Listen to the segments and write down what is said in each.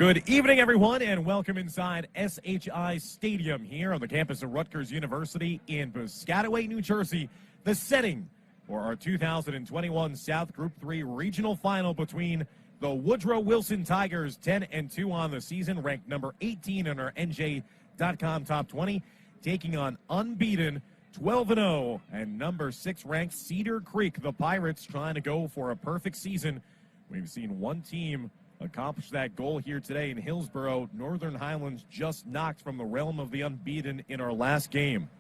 Good evening, everyone, and welcome inside SHI Stadium here on the campus of Rutgers University in Piscataway, New Jersey. The setting for our 2021 South Group 3 regional final between the Woodrow Wilson Tigers, 10-2 on the season, ranked number 18 in our NJ.com Top 20, taking on unbeaten 12-0 and number 6 ranked Cedar Creek. The Pirates trying to go for a perfect season. We've seen one team accomplish that goal here today in Hillsborough. Northern Highlands just knocked from the realm of the unbeaten in our last game.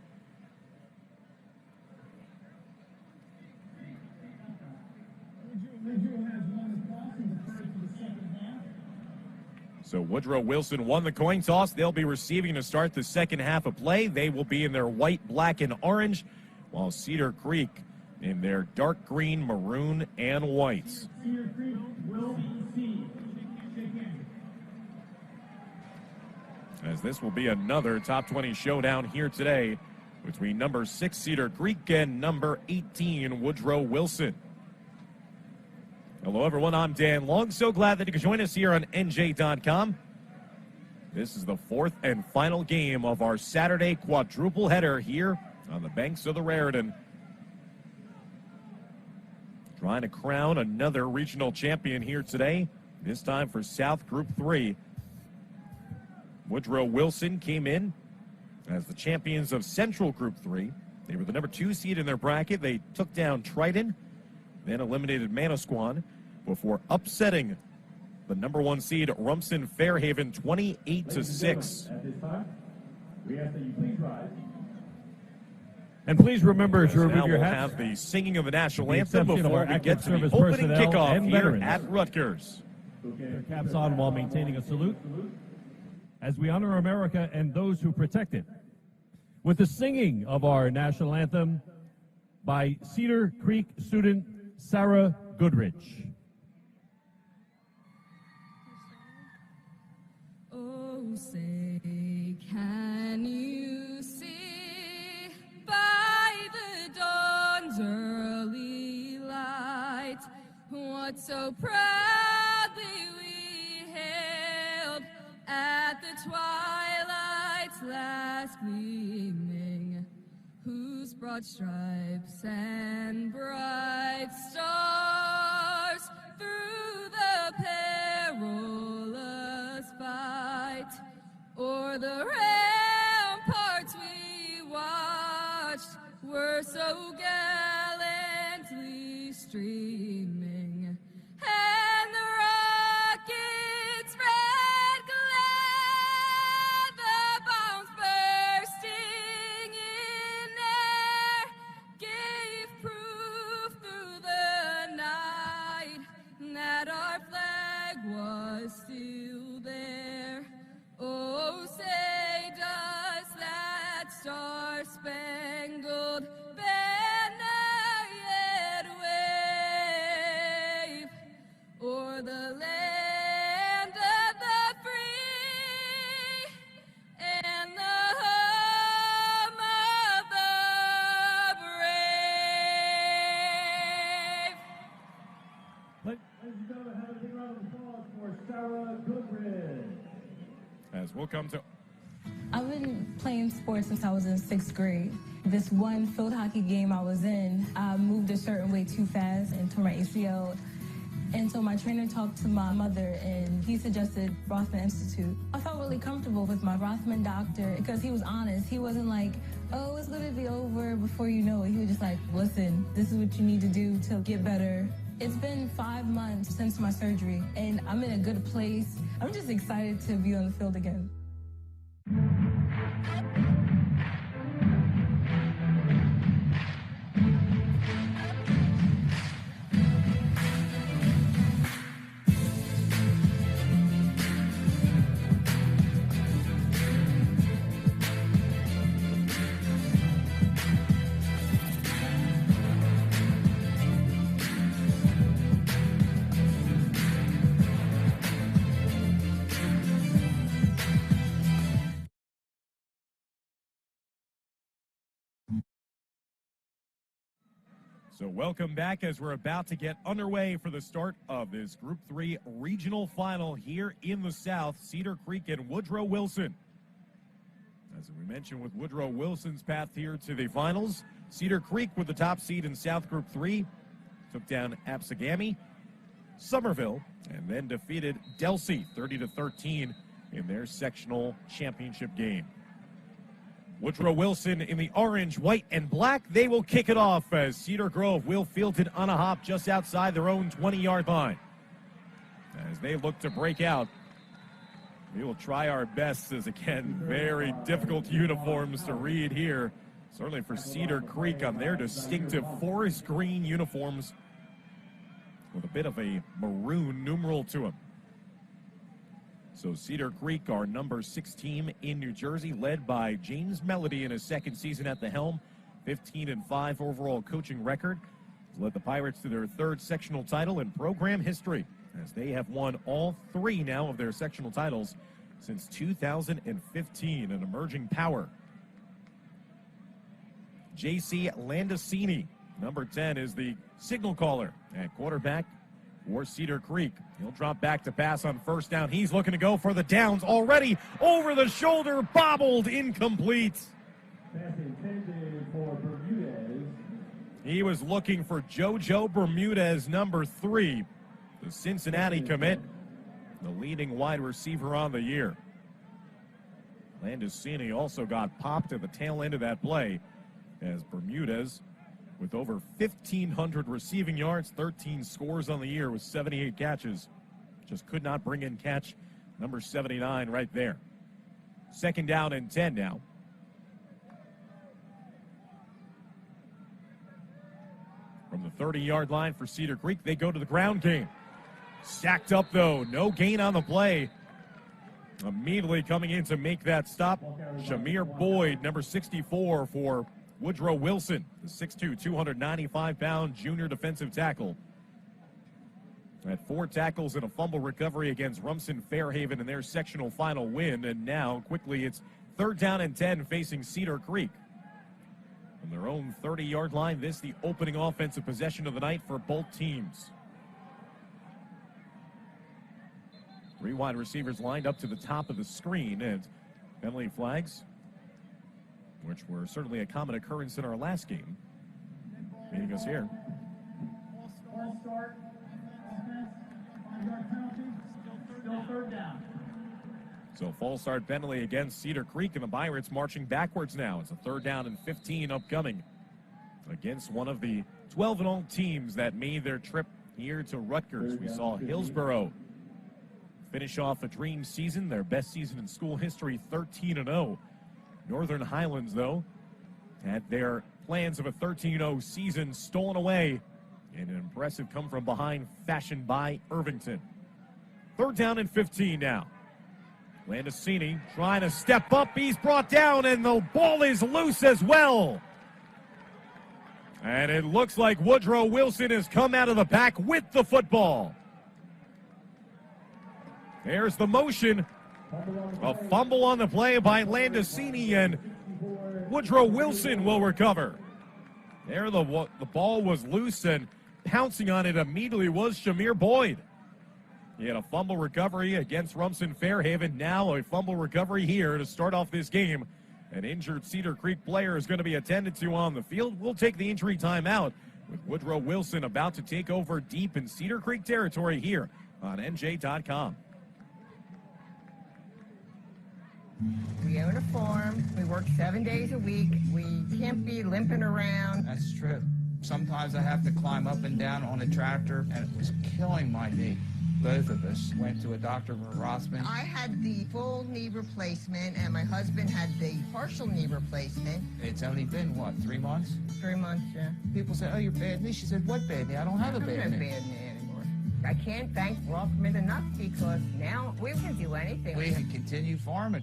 So Woodrow Wilson won the coin toss. They'll be receiving to start the second half of play. They will be in their white, black, and orange, while Cedar Creek in their dark green, maroon, and white. Cedar Creek will receive. As this will be another top 20 showdown here today between number 6 Cedar Creek and number 18 Woodrow Wilson. Hello, everyone. I'm Dan Long. So glad that you could join us here on NJ.com. This is the fourth and final game of our Saturday quadruple header here on the banks of the Raritan. Trying to crown another regional champion here today, this time for South Group 3. Woodrow Wilson came in as the champions of Central Group 3. They were the number 2 seed in their bracket. They took down Triton, then eliminated Manasquan before upsetting the number 1 seed Rumson Fairhaven 28-6. At this time, we ask that you please rise. And please remember to remove your hats. Now we'll have the singing of the national anthem before we get to the opening kickoff here at Rutgers. Their caps on while maintaining a salute as we honor America and those who protect it with the singing of our national anthem by Cedar Creek student Sarah Goodrich. Oh, say, can you see by the dawn's early light what so proudly we hailed at the twilight's last gleaming, whose broad stripes and bright stars through the perilous fight o'er the ramparts we watched were so gallantly streaming, and the rocket's red glare, the bombs bursting in air, gave proof through the night that our flag was still there. Oh, say does that star-spangled banner yet wave o'er the land of the free and the home of the brave? Ladies and gentlemen, have a big round of applause for Sarah Goodrich. As we'll come to... I've been playing sports since I was in 6th grade. This one field hockey game I was in, I moved a certain way too fast and tore my ACL. And so my trainer talked to my mother, and he suggested Rothman Institute. I felt really comfortable with my Rothman doctor because he was honest. He wasn't like, oh, it's going to be over before you know it. He was just like, listen, this is what you need to do to get better. It's been 5 months since my surgery, and I'm in a good place. I'm just excited to be on the field again. So welcome back as we're about to get underway for the start of this Group 3 regional final here in the South, Cedar Creek and Woodrow Wilson. As we mentioned with Woodrow Wilson's path here to the finals, Cedar Creek with the top seed in South Group 3, took down Absegami, Somerville, and then defeated Delsey 30-13 in their sectional championship game. Woodrow Wilson in the orange, white, and black. They will kick it off as Cedar Grove will field it on a hop just outside their own 20-yard line. As they look to break out, we will try our best, as again, very difficult uniforms to read here. Certainly for Cedar Creek on their distinctive forest green uniforms with a bit of a maroon numeral to them. So Cedar Creek, our number 6 team in New Jersey, led by James Melody in his second season at the helm, 15-5 overall coaching record. He's led the Pirates to their 3rd sectional title in program history, as they have won all 3 now of their sectional titles since 2015, an emerging power. J.C. Landicini, number 10, is the signal caller at quarterback for Cedar Creek. He'll drop back to pass on first down. He's looking to go for the downs already. Over the shoulder, bobbled, incomplete. Pass intended for Bermudez. He was looking for JoJo Bermudez, number 3, the Cincinnati commit, the leading wide receiver on the year. Landicini also got popped at the tail end of that play, as Bermudez, with over 1,500 receiving yards, 13 scores on the year with 78 catches, just could not bring in catch number 79 right there. 2nd down and 10 now. From the 30-yard line for Cedar Creek, they go to the ground game. Sacked up, though. No gain on the play. Immediately coming in to make that stop, Shamir Boyd, number 64 for Woodrow Wilson, the 6'2", 295-pound junior defensive tackle. Had 4 tackles and a fumble recovery against Rumson Fairhaven in their sectional final win. And now, quickly, it's 3rd down and 10 facing Cedar Creek. From their own 30-yard line, this the opening offensive possession of the night for both teams. 3 wide receivers lined up to the top of the screen, and penalty flags, which were certainly a common occurrence in our last game, meeting us here. False start. Still 3rd down. So false start penalty against Cedar Creek, and the Pirates marching backwards now. It's a 3rd down and 15 upcoming against one of the 12-0 teams that made their trip here to Rutgers. We saw Hillsborough finish off a dream season, their best season in school history, 13-0. Northern Highlands, though, had their plans of a 13-0 season stolen away in an impressive come-from-behind fashion by Irvington. 3rd down and 15 now. Landicini trying to step up. He's brought down, and the ball is loose as well. And it looks like Woodrow Wilson has come out of the pack with the football. There's the motion. A fumble on the play by Landicini, and Woodrow Wilson will recover. There, the ball was loose, and pouncing on it immediately was Shamir Boyd. He had a fumble recovery against Rumson Fairhaven. Now a fumble recovery here to start off this game. An injured Cedar Creek player is going to be attended to on the field. We'll take the injury timeout with Woodrow Wilson about to take over deep in Cedar Creek territory here on NJ.com. We own a farm. We work 7 days a week. We can't be limping around. That's true. Sometimes I have to climb up and down on a tractor, and it was killing my knee. Both of us went to a doctor for Rossman. I had the full knee replacement, and my husband had the partial knee replacement. It's only been, what, 3 months? 3 months, yeah. People say, oh, you're bad knee. She said, what bad knee? I don't have a I don't bad have knee. bad knee anymore. I can't thank Rockman enough, because now we can do anything. We can continue farming.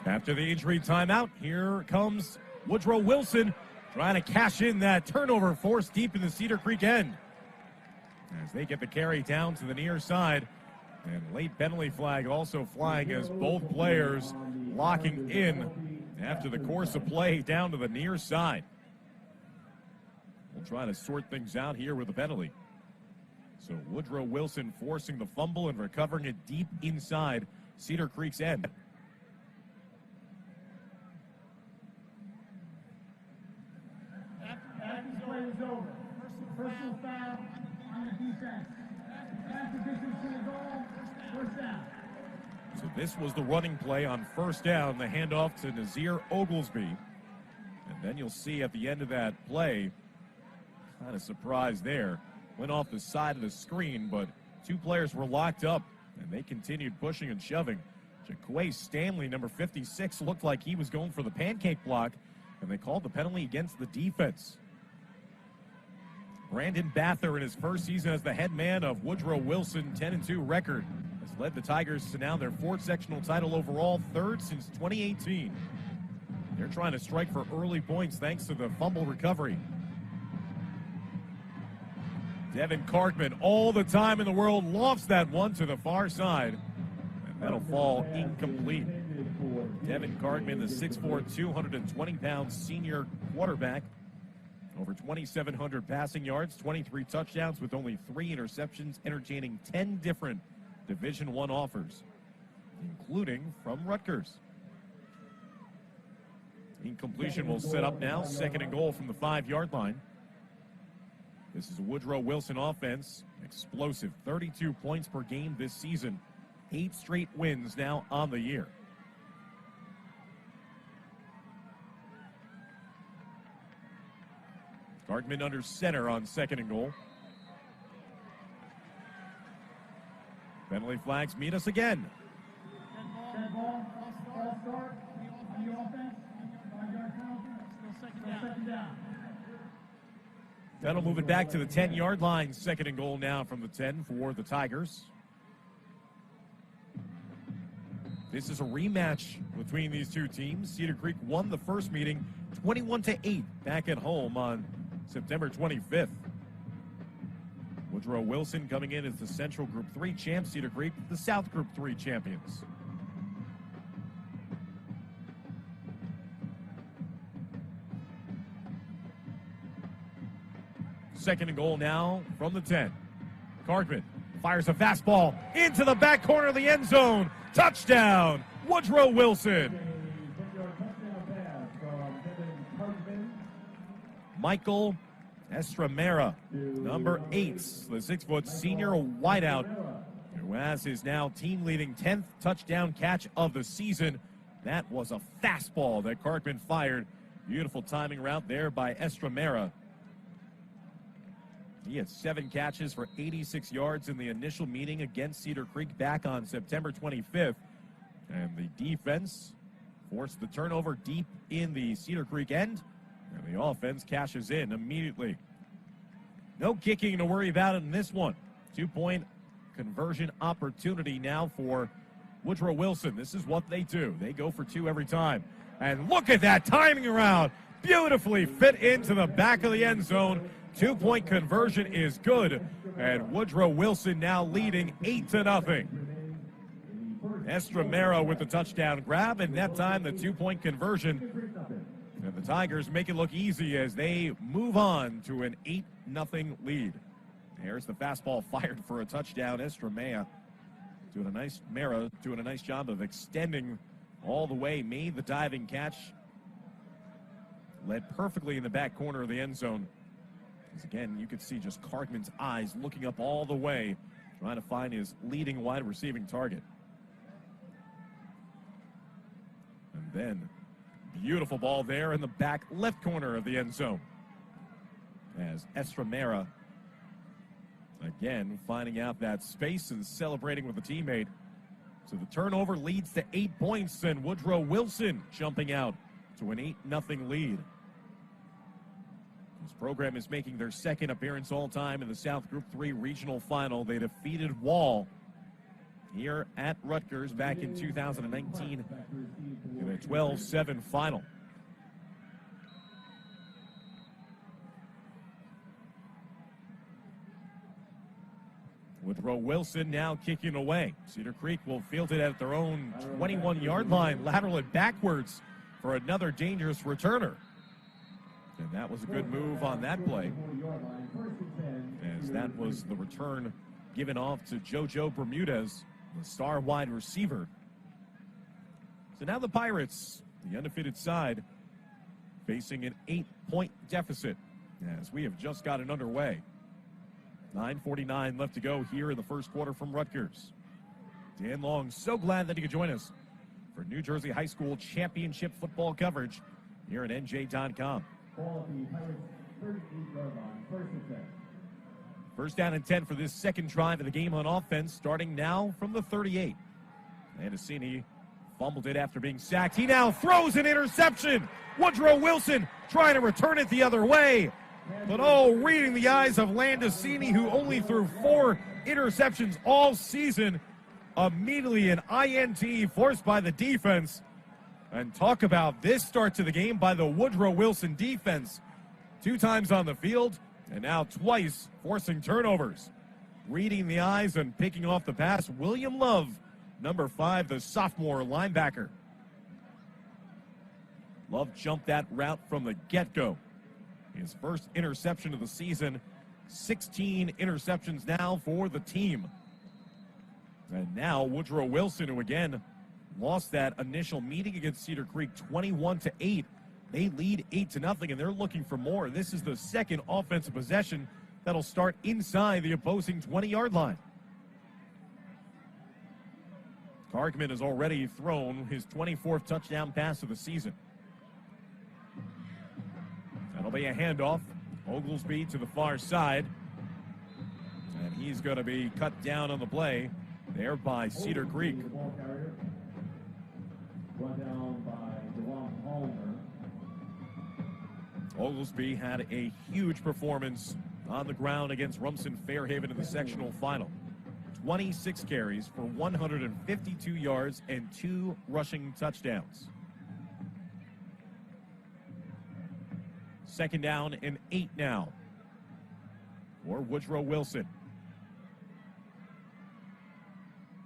After the injury timeout, here comes Woodrow Wilson trying to cash in that turnover force deep in the Cedar Creek end. As they get the carry down to the near side. And late penalty flag also flying as both players locking in after the course of play down to the near side. We'll try to sort things out here with a penalty. So Woodrow Wilson forcing the fumble and recovering it deep inside Cedar Creek's end. After the play is over, personal foul on the defense. After distance to the goal, first down. So this was the running play on first down, the handoff to Nazir Oglesby. And then you'll see at the end of that play, kind of surprise there. Went off the side of the screen, but two players were locked up, and they continued pushing and shoving. Jaquay Stanley, number 56, looked like he was going for the pancake block, and they called the penalty against the defense. Brandon Bather, in his first season as the head man of Woodrow Wilson, 10-2 record, has led the Tigers to now their fourth sectional title overall, third since 2018. They're trying to strike for early points thanks to the fumble recovery. Devin Cartman, all the time in the world, lofts that one to the far side, and that'll fall incomplete. Devin Cartman, the 6'4", 220-pound senior quarterback, over 2,700 passing yards, 23 touchdowns with only 3 interceptions, entertaining 10 different Division I offers, including from Rutgers. Incompletion will set up now, 2nd and goal from the 5-yard line. This is a Woodrow Wilson offense, explosive, 32 points per game this season, 8 straight wins now on the year. Cartman under center on 2nd and goal. Penalty flags meet us again. Dead ball, false start on the offense, 5-yard penalty, still second down. That'll move it back to the 10-yard line. 2nd and goal now from the 10 for the Tigers. This is a rematch between these two teams. Cedar Creek won the first meeting 21-8 back at home on September 25th. Woodrow Wilson coming in as the Central Group 3 champs. Cedar Creek, the South Group 3 champions. Second and goal now from the 10. Cartman fires a fastball into the back corner of the end zone. Touchdown, Woodrow Wilson. Michael Estramera, number 8, the 6-foot senior wideout, who has his now team-leading 10th touchdown catch of the season. That was a fastball that Cartman fired. Beautiful timing route there by Estramera. He had 7 catches for 86 yards in the initial meeting against Cedar Creek back on September 25th. And the defense forced the turnover deep in the Cedar Creek end, and the offense cashes in immediately. No kicking to worry about in this one. 2-point conversion opportunity now for Woodrow Wilson. This is what they do. They go for 2 every time. And look at that timing around. Beautifully fit into the back of the end zone. 2-point conversion is good, and Woodrow Wilson now leading 8-0. Estramera with the touchdown grab, and that time the 2-point conversion. And the Tigers make it look easy as they move on to an 8-0 lead. There's the fastball fired for a touchdown. Estramera doing a nice job of extending all the way, made the diving catch, led perfectly in the back corner of the end zone. Again, you could see just Cartman's eyes looking up all the way, trying to find his leading wide receiving target. And then, beautiful ball there in the back left corner of the end zone. As Estramera, again, finding out that space and celebrating with a teammate. So the turnover leads to 8 points, and Woodrow Wilson jumping out to an 8-0 lead. This program is making their 2nd appearance all-time in the South Group 3 Regional Final. They defeated Wall here at Rutgers back in 2019 in a 12-7 final. Woodrow Wilson now kicking away. Cedar Creek will field it at their own 21-yard line, lateral it backwards for another dangerous returner. And that was a good move on that play, as that was the return given off to JoJo Bermudez, the star wide receiver. So now the Pirates, the undefeated side, facing an 8-point deficit as we have just gotten underway. 9:49 left to go here in the first quarter from Rutgers. Dan Long, so glad that he could join us for New Jersey High School Championship football coverage here at NJ.com. First down and 10 for this second drive of the game on offense, starting now from the 38. Landicini fumbled it after being sacked. He now throws an interception. Woodrow Wilson trying to return it the other way. But reading the eyes of Landicini, who only threw 4 interceptions all season, immediately an INT forced by the defense. And talk about this start to the game by the Woodrow Wilson defense. 2 times on the field, and now twice forcing turnovers. Reading the eyes and picking off the pass, William Love, number 5, the sophomore linebacker. Love jumped that route from the get-go. His first interception of the season, 16 interceptions now for the team. And now Woodrow Wilson, who again lost that initial meeting against Cedar Creek 21-8. They lead 8-0, and they're looking for more. This is the second offensive possession that'll start inside the opposing 20-yard line. Kargman has already thrown his 24th touchdown pass of the season. That'll be a handoff. Oglesby to the far side. And he's going to be cut down on the play there by Cedar Creek. Oglesby had a huge performance on the ground against Rumson Fairhaven in the sectional final. 26 carries for 152 yards and 2 rushing touchdowns. Second down and 8 now for Woodrow Wilson.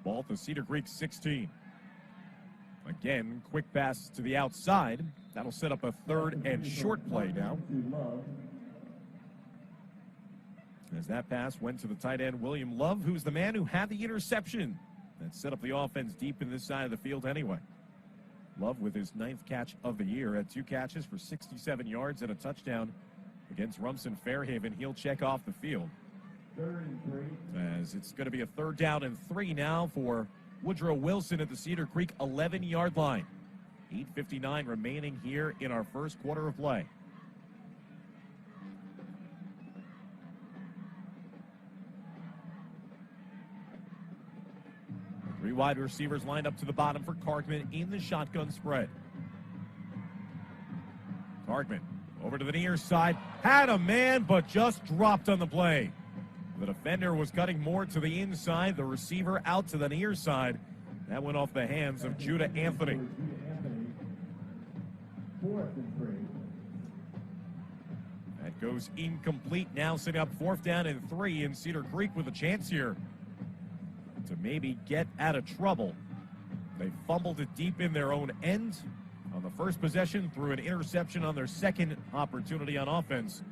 Ball to Cedar Creek 16. Again, quick pass to the outside. That'll set up a 3rd and short play now. As that pass went to the tight end, William Love, who's the man who had the interception that set up the offense deep in this side of the field anyway. Love with his 9th catch of the year, had 2 catches for 67 yards and a touchdown against Rumson Fairhaven. He'll check off the field. As it's going to be a 3rd down and 3 now for Woodrow Wilson at the Cedar Creek 11-yard line. 8:59 remaining here in our first quarter of play. Three wide receivers lined up to the bottom for Kargman in the shotgun spread. Kargman over to the near side. Had a man, but just dropped on the play. The defender was cutting more to the inside. The receiver out to the near side. That went off the hands of Judah Anthony. That goes incomplete. Now setting up 4th down and 3, and Cedar Creek with a chance here to maybe get out of trouble. They fumbled it deep in their own end on the first possession, threw an interception on their second opportunity on offense.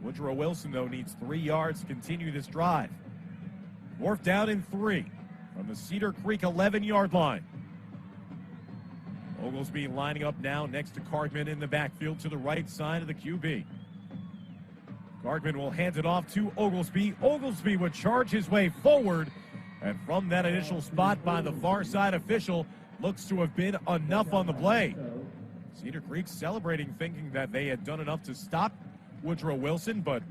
Woodrow Wilson, though, needs 3 yards to continue this drive. 4th down and 3 from the Cedar Creek 11-yard line. Oglesby lining up now next to Kargman in the backfield to the right side of the QB. Kargman will hand it off to Oglesby. Oglesby would charge his way forward, and from that initial spot by the far side official, looks to have been enough on the play. Cedar Creek celebrating, thinking that they had done enough to stop Woodrow Wilson, but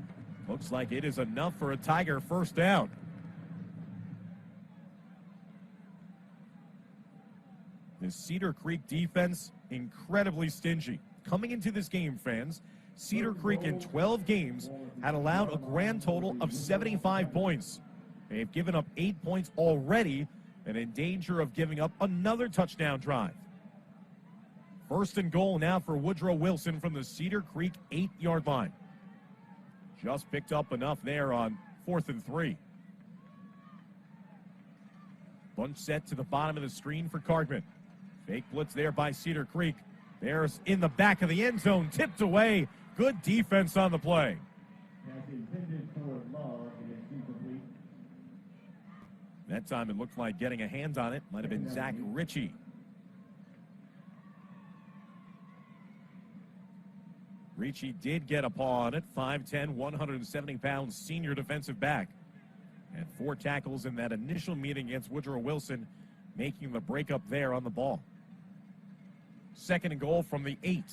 looks like it is enough for a Tiger 1st down. The Cedar Creek defense, incredibly stingy. Coming into this game, fans, Cedar Creek in 12 games had allowed a grand total of 75 points. They've given up 8 points already and in danger of giving up another touchdown drive. 1st and goal now for Woodrow Wilson from the Cedar Creek 8-yard line. Just picked up enough there on 4th and 3. Bunch set to the bottom of the screen for Cargman. Fake blitz there by Cedar Creek. There's in the back of the end zone, tipped away. Good defense on the play. That time it looked like getting a hand on it. Might have been Zac Ricci. Ricci did get a paw on it. 5'10", 170-pound senior defensive back. And 4 tackles in that initial meeting against Woodrow Wilson, making the breakup there on the ball. 2nd and goal from the 8.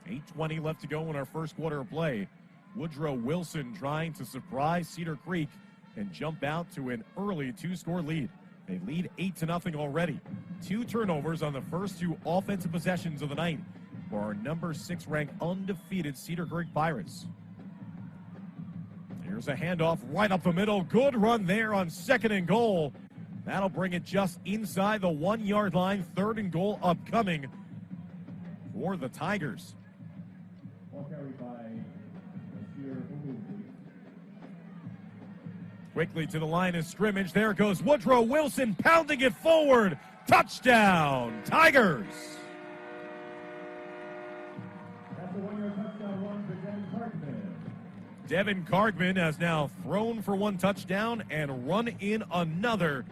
8:20 left to go in our first quarter of play. Woodrow Wilson trying to surprise Cedar Creek and jump out to an early 2-score lead. They lead 8-0 already. 2 turnovers on the first 2 offensive possessions of the night for our number 6 ranked undefeated Cedar Creek Pirates. Here's a handoff right up the middle. Good run there on 2nd and goal. That'll bring it just inside the 1-yard line. 3rd and goal upcoming for the Tigers. Quickly to the line of scrimmage. There goes Woodrow Wilson pounding it forward. Touchdown, Tigers. That's a 1-yard touchdown run for Devin Cargman. Devin Cargman has now thrown for 1 touchdown and run in another.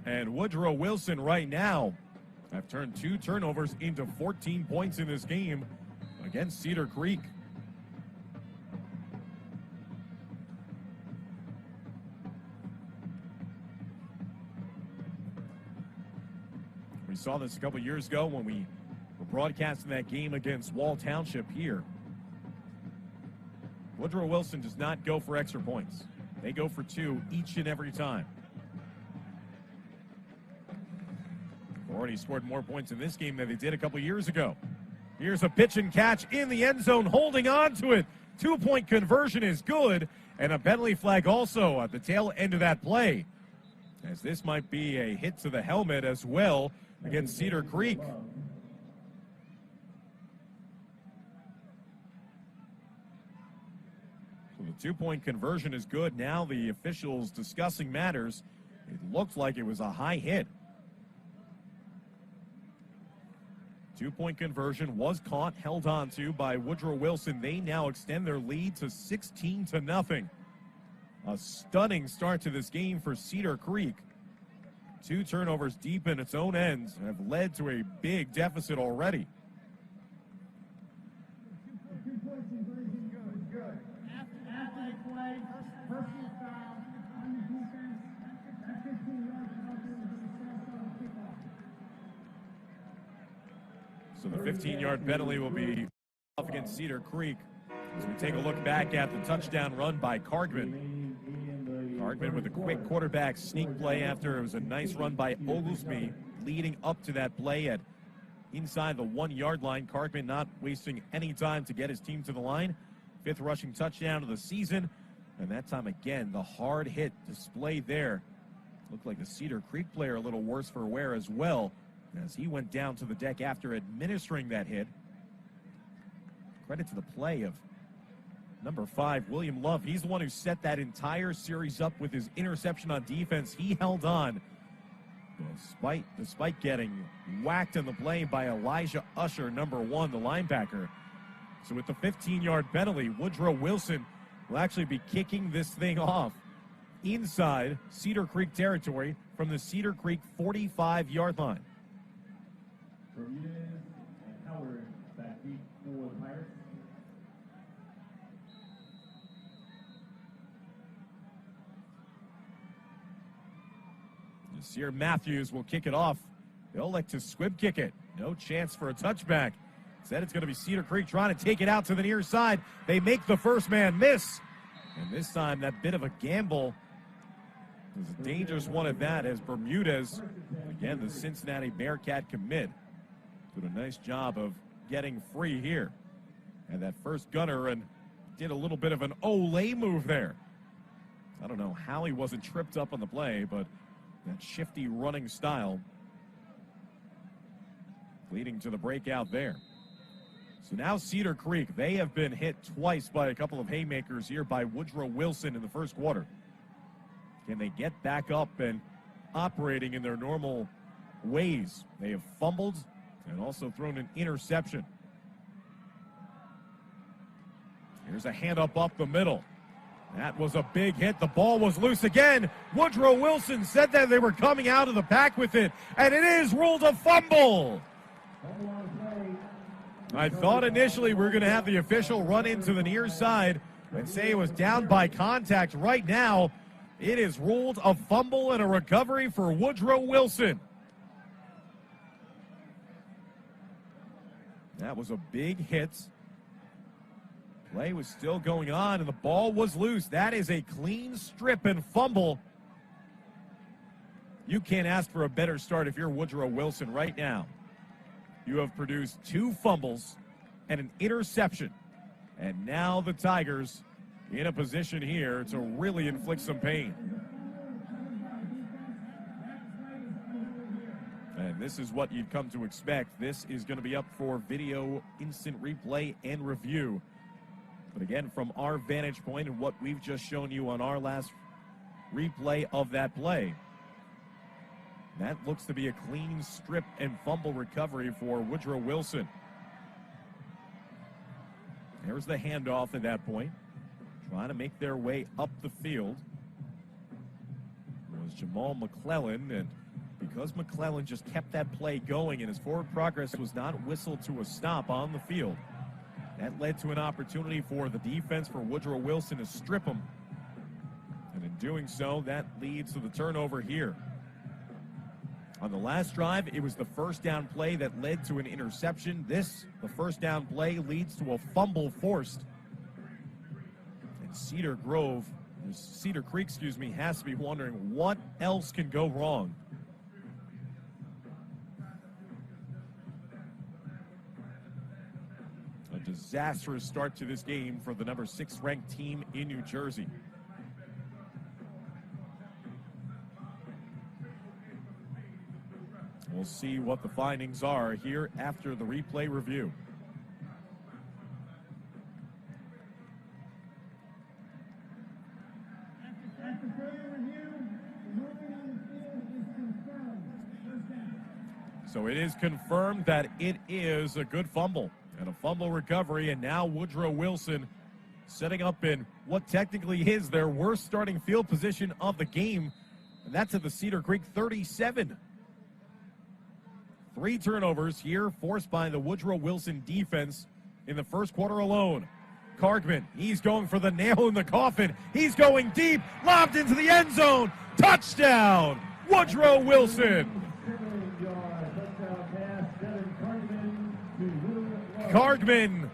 And Woodrow Wilson right now have turned 2 turnovers into 14 points in this game against Cedar Creek. We saw this a couple years ago when we were broadcasting that game against Wall Township here. Woodrow Wilson does not go for extra points. They go for 2 each and every time. Already scored more points in this game than they did a couple years ago. Here's a pitch and catch in the end zone, holding on to it. 2-point conversion is good, and a penalty flag also at the tail end of that play, as this might be a hit to the helmet as well against Cedar Creek. So the 2-point conversion is good. Now the officials discussing matters. It looked like it was a high hit. 2-point conversion was caught, held on to by Woodrow Wilson. They now extend their lead to 16-0. A stunning start to this game for Cedar Creek. 2 turnovers deep in its own ends have led to a big deficit already. 2-point conversion good. Athletic play, personal foul on the defense. That 15 yards So the 15-yard penalty will be off against Cedar Creek as we take a look back at the touchdown run by Cargman. Cargman with a quick quarterback sneak play after it was a nice run by Oglesby leading up to that play at inside the 1-yard line. Cargman not wasting any time to get his team to the line. 5th rushing touchdown of the season. And that time again, the hard hit display there. Looked like the Cedar Creek player a little worse for wear as well, as he went down to the deck after administering that hit. Credit to the play of number 5, William Love. He's the one who set that entire series up with his interception on defense. He held on despite getting whacked in the play by Elijah Usher, number 1, the linebacker. So with the 15-yard penalty, Woodrow Wilson will actually be kicking this thing off inside Cedar Creek territory from the Cedar Creek 45-yard line. Bermudez and Howard back deep for the Pirates. Nasir Matthews will kick it off. They'll elect to squib kick it. No chance for a touchback. Instead, it's going to be Cedar Creek trying to take it out to the near side. They make the first man miss. And this time, that bit of a gamble was a dangerous one at that, as Bermudez, again, the Cincinnati Bearcat commit, did a nice job of getting free here. And that first gunner and did a little bit of an Olay move there. I don't know how he wasn't tripped up on the play, but that shifty running style leading to the breakout there. So now Cedar Creek, they have been hit twice by a couple of haymakers here by Woodrow Wilson in the first quarter. Can they get back up and operating in their normal ways. They have fumbled and also thrown an interception. Here's a hand up the middle. That was a big hit. The ball was loose again. Woodrow Wilson said that they were coming out of the pack with it, and it is ruled a fumble. I thought initially we were going to have the official run into the near side and say it was down by contact. Right now, it is ruled a fumble and a recovery for Woodrow Wilson. That was a big hit. Play was still going on, and the ball was loose. That is a clean strip and fumble. You can't ask for a better start if you're Woodrow Wilson right now. You have produced 2 fumbles and an interception. And now the Tigers in a position here to really inflict some pain. And this is what you'd come to expect. This is going to be up for video instant replay and review. But again, from our vantage point and what we've just shown you on our last replay of that play, that looks to be a clean strip and fumble recovery for Woodrow Wilson. There's the handoff at that point. Trying to make their way up the field was Jamal McClellan, and because McClellan just kept that play going and his forward progress was not whistled to a stop on the field, that led to an opportunity for the defense for Woodrow Wilson to strip him. And in doing so, that leads to the turnover here. On the last drive, it was the first down play that led to an interception. The first down play, leads to a fumble forced. And Cedar Creek, has to be wondering what else can go wrong. A disastrous start to this game for the number 6 ranked team in New Jersey. We'll see what the findings are here after the replay review. After further review, the movement on the field is confirmed. First down. So it is confirmed that it is a good fumble and a fumble recovery, and now Woodrow Wilson setting up in what technically is their worst starting field position of the game, and that's at the Cedar Creek 37. 3 turnovers here forced by the Woodrow Wilson defense in the first quarter alone. Cargman, he's going for the nail in the coffin. He's going deep, lobbed into the end zone. Touchdown, Woodrow Wilson. Cargman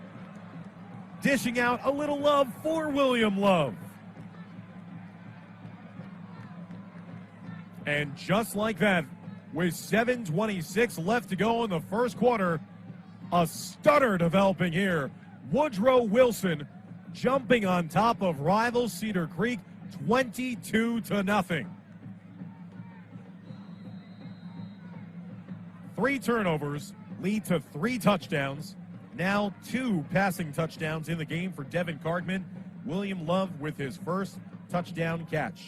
dishing out a little love for William Love. And just like that, with 7:26 left to go in the first quarter, a stutter developing here. Woodrow Wilson jumping on top of rival Cedar Creek 22-0. 3 turnovers lead to 3 touchdowns. Now 2 passing touchdowns in the game for Devin Cargman. William Love with his first touchdown catch.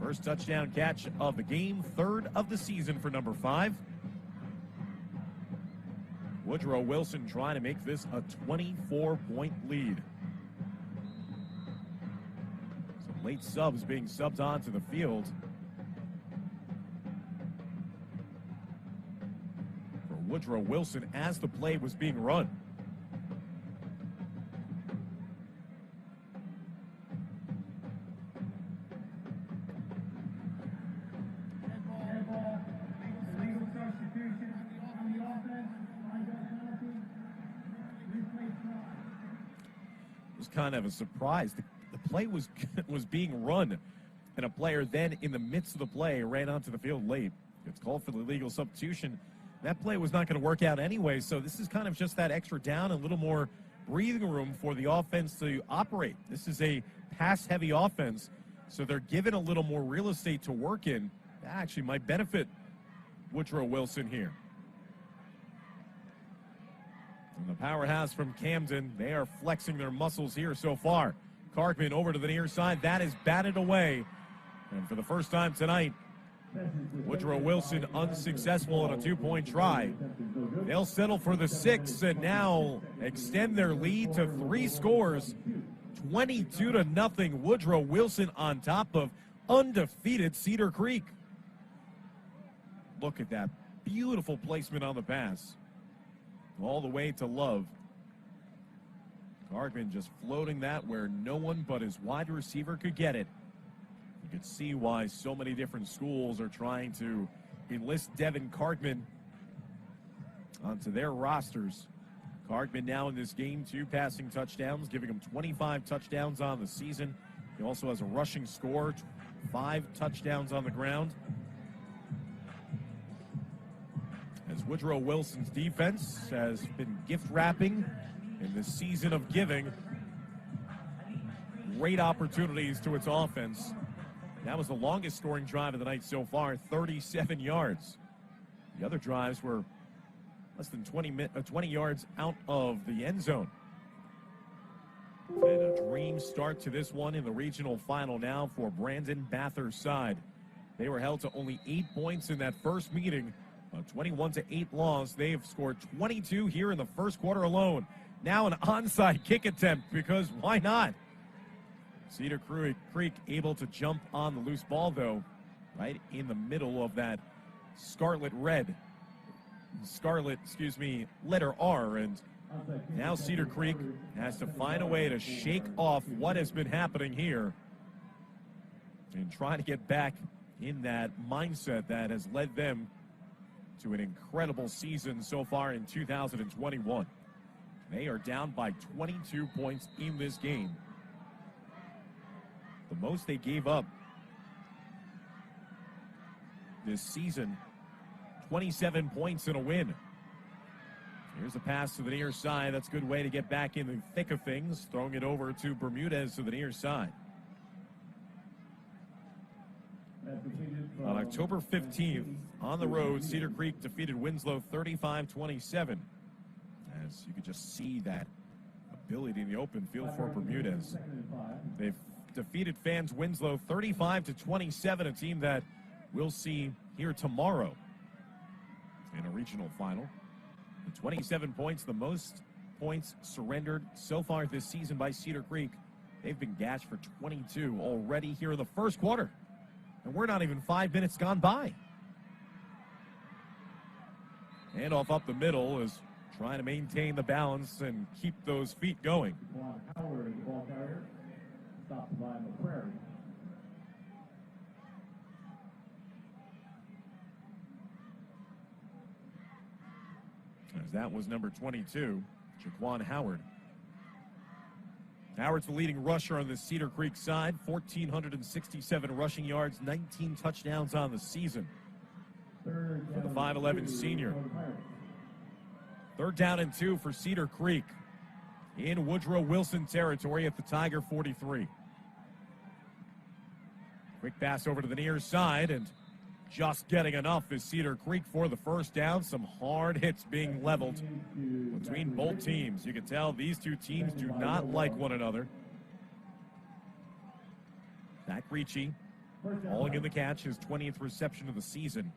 First touchdown catch of the game, 3rd of the season for number 5. Woodrow Wilson trying to make this a 24-point lead. Some late subs being subbed onto the field for Woodrow Wilson as the play was being run. Kind of a surprise. The play was being run, and a player then in the midst of the play ran onto the field late. It's called for the illegal substitution. That play was not going to work out anyway, so this is kind of just that extra down, a little more breathing room for the offense to operate. This is a pass-heavy offense, so they're given a little more real estate to work in. That actually might benefit Woodrow Wilson here. And the powerhouse from Camden, they are flexing their muscles here so far. Cargman over to the near side. That is batted away. And for the first time tonight, Woodrow Wilson unsuccessful on a 2-point try. They'll settle for the 6 and now extend their lead to 3 scores. 22-0. Woodrow Wilson on top of undefeated Cedar Creek. Look at that beautiful placement on the pass. All the way to Love. Cartman just floating that where no one but his wide receiver could get it. You can see why so many different schools are trying to enlist Devin Cartman onto their rosters. Cartman now in this game, 2 passing touchdowns, giving him 25 touchdowns on the season. He also has a rushing score, 5 touchdowns on the ground. As Woodrow Wilson's defense has been gift wrapping in the season of giving great opportunities to its offense. That was the longest scoring drive of the night so far, 37 yards. The other drives were less than 20 yards out of the end zone. And a dream start to this one in the regional final now for Brandon Bather's side. They were held to only 8 points in that first meeting. A 21-8 loss. They have scored 22 here in the first quarter alone. Now an onside kick attempt, because why not? Cedar Creek able to jump on the loose ball, though, right in the middle of that letter R. And now Cedar Creek has to find a way to shake off what has been happening here and try to get back in that mindset that has led them to an incredible season so far in 2021. They are down by 22 points in this game. The most they gave up this season, 27 points in a win. Here's a pass to the near side. That's a good way to get back in the thick of things. Throwing it over to Bermudez to the near side. On October 15th, on the road, Cedar Creek defeated Winslow 35-27. As you could just see that ability in the open field for Bermudez. They've defeated Fans Winslow 35-27, a team that we'll see here tomorrow in a regional final. The 27 points, the most points surrendered so far this season by Cedar Creek. They've been gashed for 22 already here in the first quarter. And we're not even 5 minutes gone by. Handoff up the middle is trying to maintain the balance and keep those feet going. Howard, the ball carrier, stopped by McCrary. As that was number 22, Jaquan Howard. Howard's the leading rusher on the Cedar Creek side, 1,467 rushing yards, 19 touchdowns on the season for the 5'11 senior. 3rd down and 2 for Cedar Creek in Woodrow Wilson territory at the Tiger 43. Quick pass over to the near side, and just getting enough is Cedar Creek for the first down. Some hard hits being leveled between both teams. You can tell these two teams do not like one another. Zac Ricci hauling in the catch, his 20th reception of the season.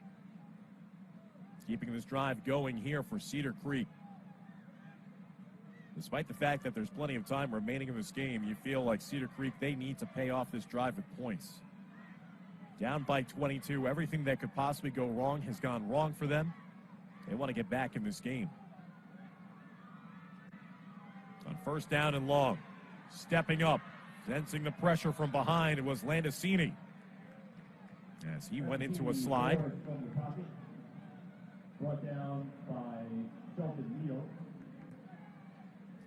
Keeping this drive going here for Cedar Creek. Despite the fact that there's plenty of time remaining in this game, you feel like Cedar Creek, they need to pay off this drive with points. Down by 22, everything that could possibly go wrong has gone wrong for them. They want to get back in this game. On 1st down and long, stepping up, sensing the pressure from behind, it was Landicini. As he went into a slide. Brought down by Shelton Neal.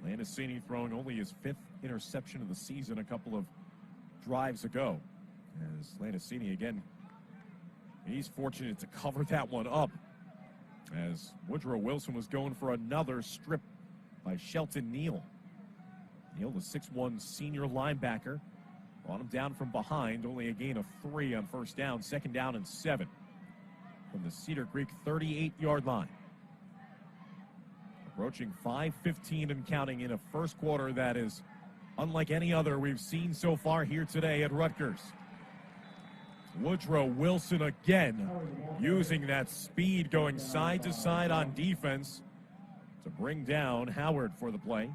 Landicini throwing only his 5th interception of the season a couple of drives ago. As Landicini, again, he's fortunate to cover that one up. As Woodrow Wilson was going for another strip by Shelton Neal. Neal, the 6'1 senior linebacker, brought him down from behind. Only a gain of 3 on 1st down. 2nd down and 7 from the Cedar Creek 38-yard line. Approaching 5:15 and counting in a first quarter that is unlike any other we've seen so far here today at Rutgers. Woodrow Wilson again using that speed, going side to side on defense to bring down Howard for the play.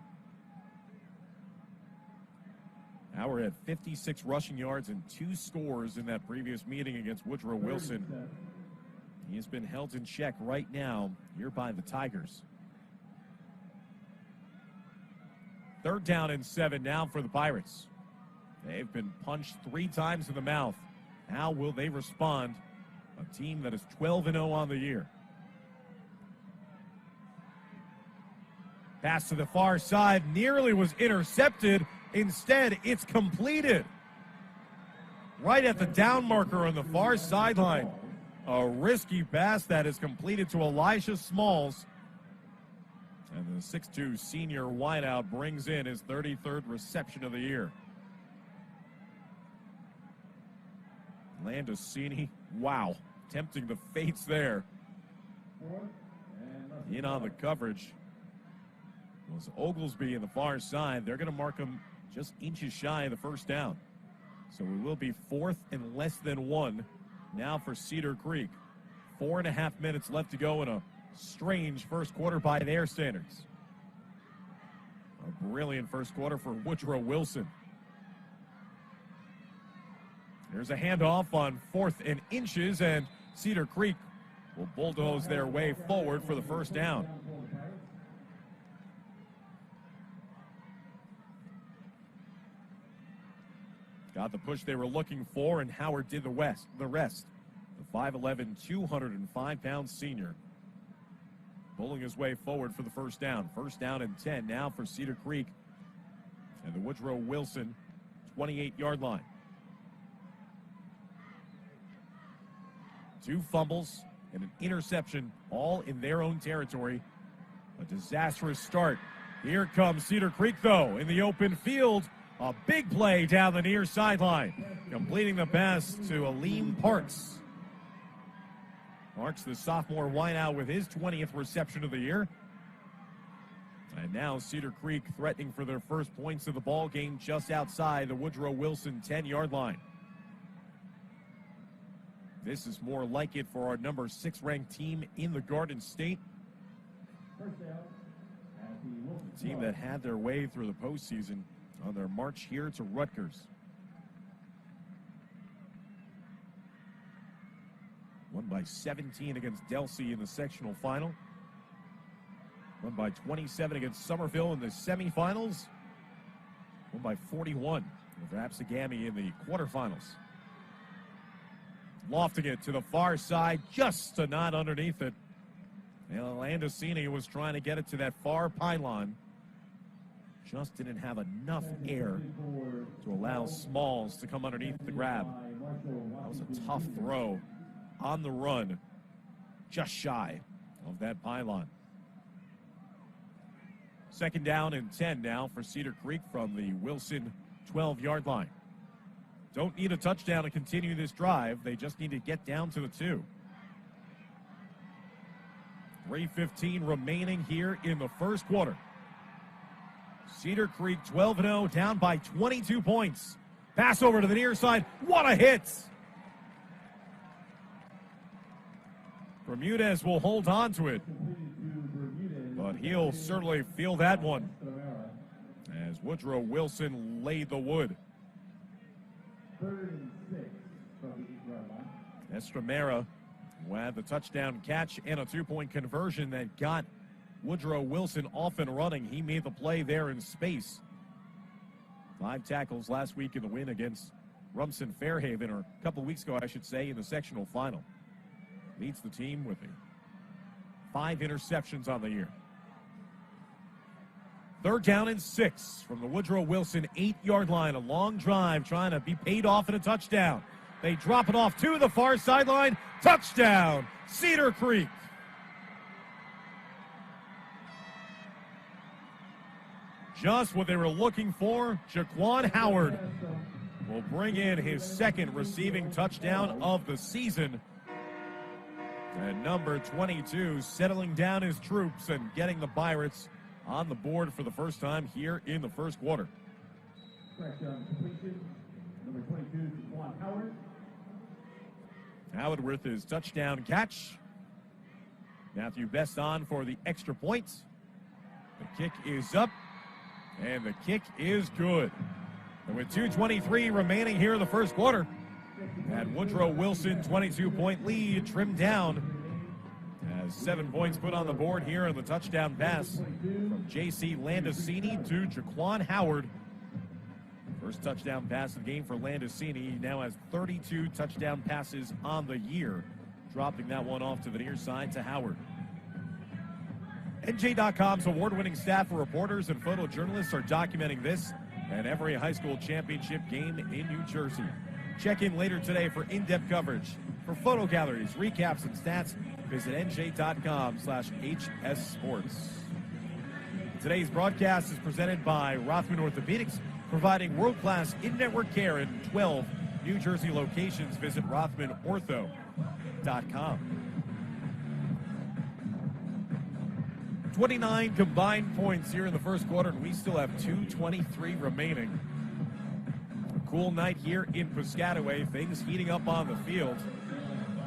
Howard had 56 rushing yards and 2 scores in that previous meeting against Woodrow Wilson. He has been held in check right now here by the Tigers. 3rd down and 7 now for the Pirates. They've been punched 3 times in the mouth. How will they respond? A team that is 12-0 on the year. Pass to the far side, nearly was intercepted. Instead, it's completed. Right at the down marker on the far sideline. A risky pass that is completed to Elijah Smalls. And the 6'2 senior wideout brings in his 33rd reception of the year. Landicini, wow, tempting the fates there. In on the coverage was Oglesby in the far side. They're going to mark him just inches shy of the 1st down. So it will be 4th and less than 1 now for Cedar Creek. 4.5 minutes left to go in a strange first quarter by their standards. A brilliant first quarter for Woodrow Wilson. There's a handoff on 4th and inches, and Cedar Creek will bulldoze their way forward for the 1st down. Got the push they were looking for, and Howard did the rest. The 5'11", 205-pound senior pulling his way forward for the 1st down. 1st down and 10 now for Cedar Creek and the Woodrow Wilson 28-yard line. 2 fumbles and an interception, all in their own territory. A disastrous start. Here comes Cedar Creek, though, in the open field. A big play down the near sideline, completing the pass to Aleem Parks. Parks, the sophomore wideout, with his 20th reception of the year. And now Cedar Creek threatening for their first points of the ball game just outside the Woodrow Wilson 10-yard line. This is more like it for our number 6 ranked team in the Garden State. A team that had their way through the postseason on their march here to Rutgers. Won by 17 against Delsea in the sectional final. Won by 27 against Somerville in the semifinals. Won by 41 over Absegami in the quarterfinals. Lofting it to the far side, just to not underneath it. And Landicini was trying to get it to that far pylon. Just didn't have enough air to allow Smalls to come underneath the grab. That was a tough throw on the run, just shy of that pylon. 2nd down and 10 now for Cedar Creek from the Wilson 12-yard line. Don't need a touchdown to continue this drive. They just need to get down to the 2. 3:15 remaining here in the first quarter. Cedar Creek 12-0, down by 22 points. Pass over to the near side. What a hit! Bermudez will hold on to it, but he'll certainly feel that one as Woodrow Wilson laid the wood. Estremera who had the touchdown catch and a 2-point conversion that got Woodrow Wilson off and running. He made the play there in space. 5 tackles last week in the win against Rumson Fairhaven, or a couple weeks ago, I should say, in the sectional final. Leads the team with 5 interceptions on the year. 3rd down and 6 from the Woodrow Wilson 8-yard line. A long drive trying to be paid off in a touchdown. They drop it off to the far sideline. Touchdown, Cedar Creek. Just what they were looking for. Jaquan Howard will bring in his 2nd receiving touchdown of the season. And number 22 settling down his troops and getting the Pirates on the board for the first time here in the first quarter. Correct completion. Number 22, Jaquan Howard. Howard with his touchdown catch. Matthew Best on for the extra point. The kick is up, and the kick is good. And with 2:23 remaining here in the first quarter, that Woodrow Wilson 22-point lead trimmed down as 7 points put on the board here on the touchdown pass from J.C. Landicini to Jaquan Howard. First touchdown pass of the game for Landicini. He now has 32 touchdown passes on the year, dropping that one off to the near side to Howard. NJ.com's award-winning staff of reporters and photojournalists are documenting this and every high school championship game in New Jersey. Check in later today for in-depth coverage. For photo galleries, recaps, and stats, visit nj.com/hssports. Today's broadcast is presented by Rothman Orthopedics, providing world-class in-network care in 12 New Jersey locations. Visit rothmanortho.com. 29 combined points here in the first quarter, and we still have 2:23 remaining. A cool night here in Piscataway. Things heating up on the field.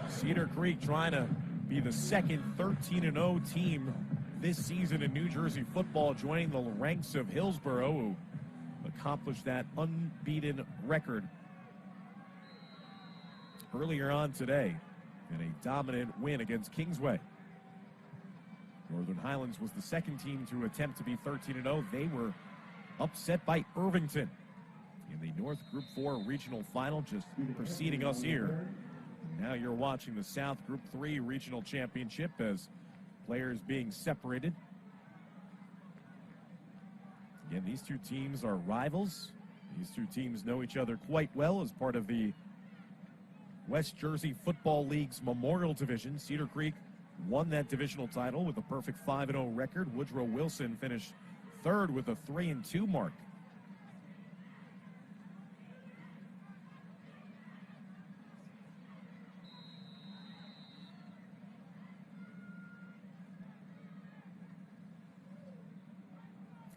Cedar Creek trying to be the second 13-0 team this season in New Jersey football, joining the ranks of Hillsborough, who accomplished that unbeaten record earlier on today in a dominant win against Kingsway. Northern Highlands was the second team to attempt to be 13-0. They were upset by Irvington in the North Group 4 regional final, just preceding us here. Now you're watching the South Group 3 regional championship as players being separated. Again, these two teams are rivals. These two teams know each other quite well as part of the West Jersey Football League's Memorial Division. Cedar Creek won that divisional title with a perfect 5-0 record. Woodrow Wilson finished third with a 3-2 mark.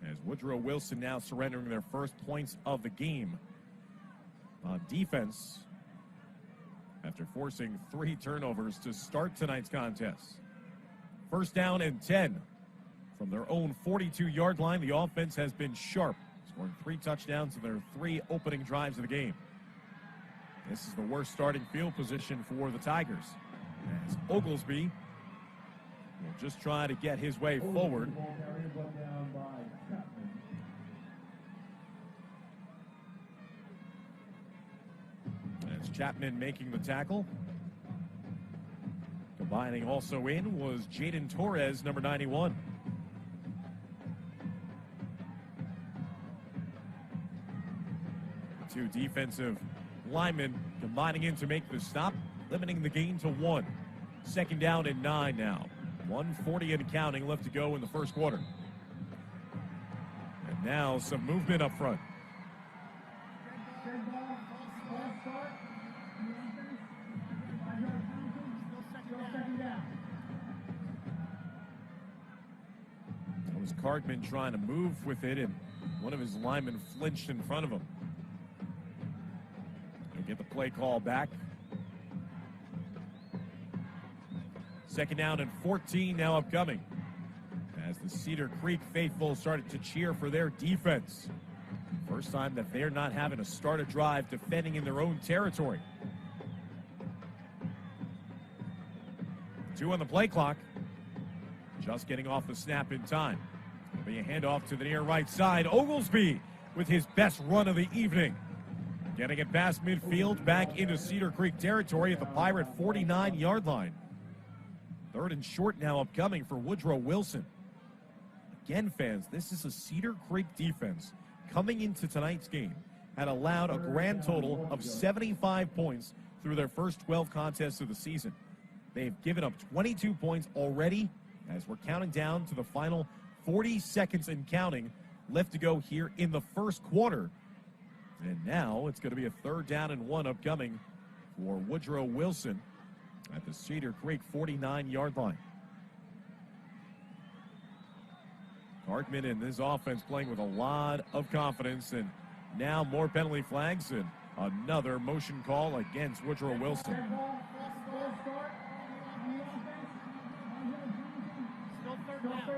As Woodrow Wilson now surrendering their first points of the game on defense after forcing 3 turnovers to start tonight's contest. First down and 10 from their own 42-yard line. The offense has been sharp, scoring 3 touchdowns in their 3 opening drives of the game. This is the worst starting field position for the Tigers, as Oglesby will just try to get his way forward. Chapman making the tackle. Combining also in was Jaden Torres, number 91. Two defensive linemen combining in to make the stop, limiting the gain to 1. Second down and 9 now. 1:40 and counting left to go in the first quarter. And now some movement up front. Cartman trying to move with it, and one of his linemen flinched in front of him. He'll get the play call back. Second down and 14 now upcoming, as the Cedar Creek faithful started to cheer for their defense. First time that they're not having to start a drive defending in their own territory. 2 on the play clock. Just getting off the snap in time. It'll be a handoff to the near right side. Oglesby with his best run of the evening. Getting it past midfield, back into Cedar Creek territory at the Pirate 49-yard line. Third and short now upcoming for Woodrow Wilson. Again, fans, this is a Cedar Creek defense coming into tonight's game had allowed a grand total of 75 points through their first 12 contests of the season. They've given up 22 points already, as we're counting down to the final 40 seconds and counting left to go here in the first quarter. And now it's going to be a 3rd down and 1 upcoming for Woodrow Wilson at the Cedar Creek 49-yard line. Hartman and his offense playing with a lot of confidence, and now more penalty flags and another motion call against Woodrow Wilson. So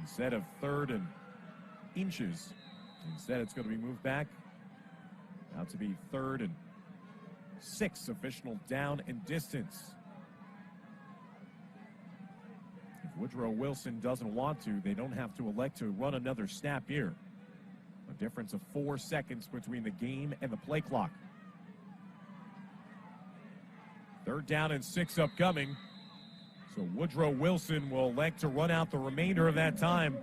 instead of 3rd and inches, instead it's going to be moved back out to be 3rd and 6, official down and distance. If Woodrow Wilson doesn't want to, they don't have to elect to run another snap here. A difference of 4 seconds between the game and the play clock. 3rd down and 6 upcoming. So Woodrow Wilson will elect to run out the remainder of that time.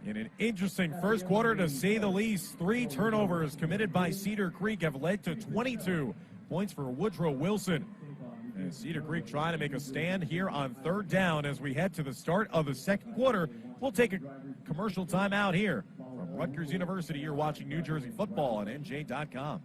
In an interesting first quarter, to say the least. 3 turnovers committed by Cedar Creek have led to 22 points for Woodrow Wilson. And Cedar Creek trying to make a stand here on 3rd down as we head to the start of the second quarter. We'll take a commercial timeout here from Rutgers University. You're watching New Jersey football on NJ.com.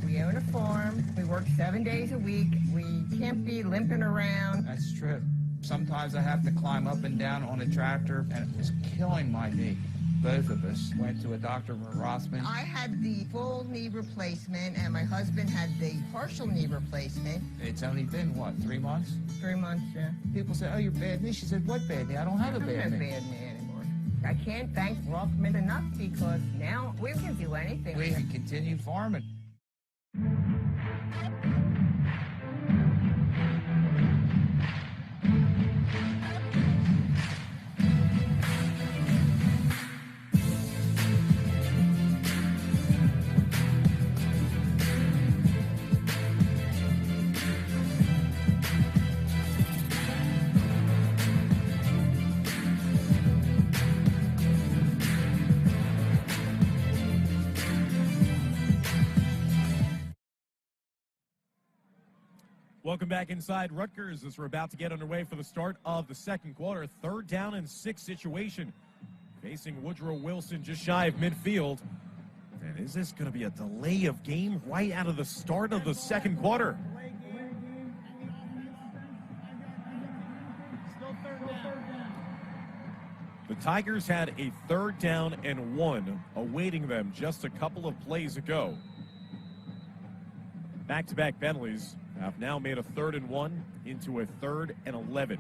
We own a farm. We work 7 days a week. We can't be limping around. That's true. Sometimes I have to climb up and down on a tractor, and it was killing my knee. Both of us went to a doctor for Rossman. I had the full knee replacement, and my husband had the partial knee replacement. It's only been, what, 3 months? 3 months, yeah. People say, oh, you're bad knee. She said, what bad knee? I don't have a I don't bad have knee. bad knee anymore. I can't thank Rothman enough because now we can do anything. We can continue farming. Welcome back inside Rutgers as we're about to get underway for the start of the second quarter. 3rd down and 6 situation facing Woodrow Wilson just shy of midfield. And is this going to be a delay of game right out of the start of the second quarter? The Tigers had a 3rd down and 1 awaiting them just a couple of plays ago. Back-to-back penalties have now made a 3rd and 1 into a 3rd and 11.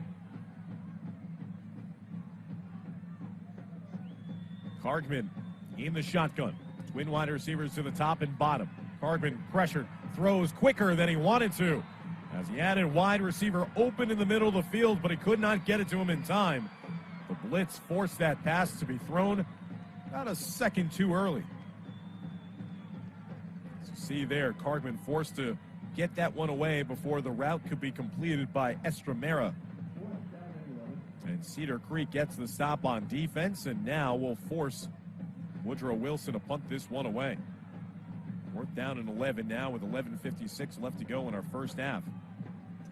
Cargman in the shotgun. Twin wide receivers to the top and bottom. Cargman pressured, throws quicker than he wanted to, as he had a wide receiver open in the middle of the field, but he could not get it to him in time. The blitz forced that pass to be thrown about a second too early. As you see there, Cargman forced to get that one away before the route could be completed by Estremera. And Cedar Creek gets the stop on defense and now will force Woodrow Wilson to punt this one away. 4th down and 11 now with 11:56 left to go in our first half.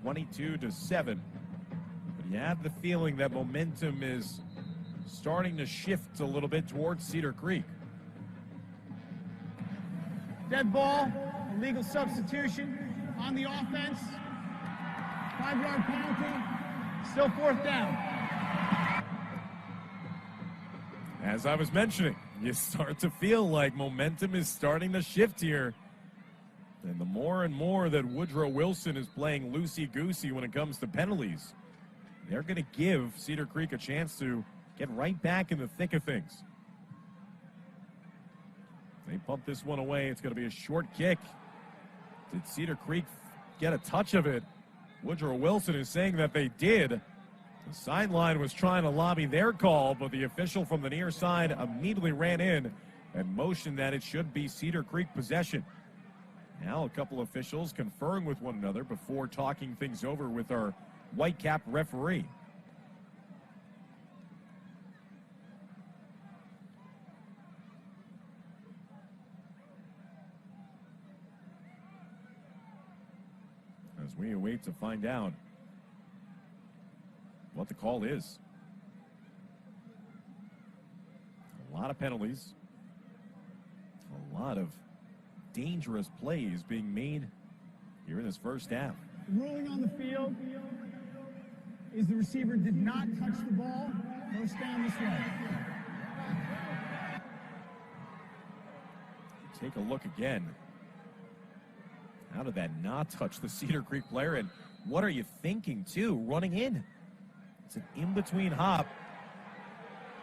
22-7. But you have the feeling that momentum is starting to shift a little bit towards Cedar Creek. Dead ball, illegal substitution on the offense. 5-yard penalty. Still 4th down. As I was mentioning, you start to feel like momentum is starting to shift here. And the more and more that Woodrow Wilson is playing loosey-goosey when it comes to penalties, they're going to give Cedar Creek a chance to get right back in the thick of things. They pump this one away. It's going to be a short kick. Did Cedar Creek get a touch of it? Woodrow Wilson is saying that they did. The sideline was trying to lobby their call, but the official from the near side immediately ran in and motioned that it should be Cedar Creek possession. Now a couple officials conferring with one another before talking things over with our white-cap referee. As we await to find out what the call is. A lot of penalties. A lot of dangerous plays being made here in this first half. The ruling on the field is the receiver did not touch the ball. First down this way. Take a look again. How did that not touch the Cedar Creek player? And what are you thinking, too, running in? It's an in-between hop.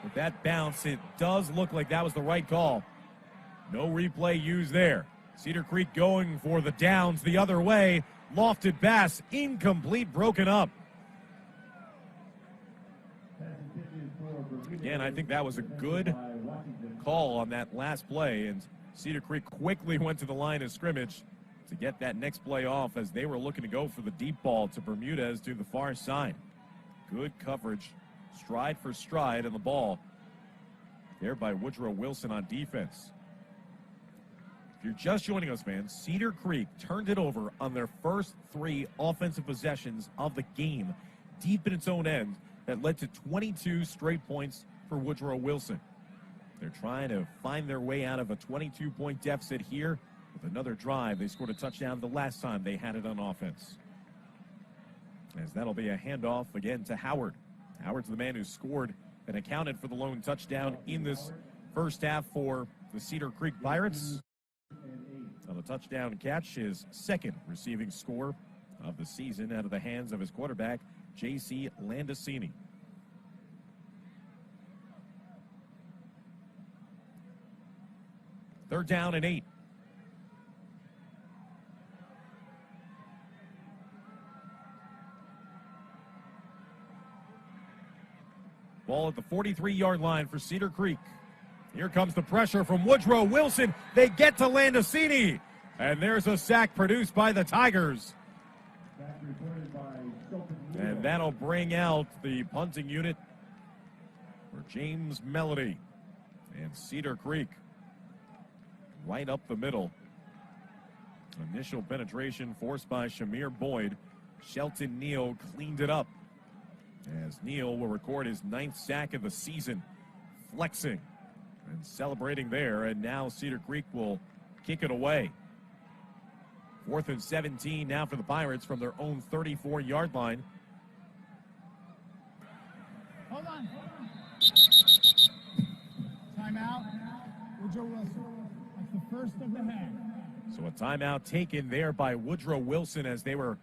With that bounce, it does look like that was the right call. No replay used there. Cedar Creek going for the downs the other way. Lofted pass, incomplete, broken up. Again, I think that was a good call on that last play, and Cedar Creek quickly went to the line of scrimmage to get that next play off as they were looking to go for the deep ball to Bermudez to the far side. Good coverage, stride for stride on the ball there by Woodrow Wilson on defense. If you're just joining us, fans, Cedar Creek turned it over on their first 3 offensive possessions of the game, deep in its own end, that led to 22 straight points for Woodrow Wilson. They're trying to find their way out of a 22-point deficit here with another drive. They scored a touchdown the last time they had it on offense. As that'll be a handoff again to Howard. Howard's the man who scored and accounted for the lone touchdown in this first half for the Cedar Creek Pirates. On a touchdown catch, his second receiving score of the season out of the hands of his quarterback, J.C. Landicini. Third down and 8. Ball at the 43-yard line for Cedar Creek. Here comes the pressure from Woodrow Wilson. They get to Landicini. And there's a sack produced by the Tigers. And that'll bring out the punting unit for James Melody and Cedar Creek. Right up the middle. Initial penetration forced by Shamir Boyd. Shelton Neal cleaned it up, as Neal will record his 9th sack of the season, flexing and celebrating there. And now Cedar Creek will kick it away. 4th and 17 now for the Pirates from their own 34-yard line. Hold on. Timeout. Woodrow Wilson. That's the first of the half. So a timeout taken there by Woodrow Wilson as they were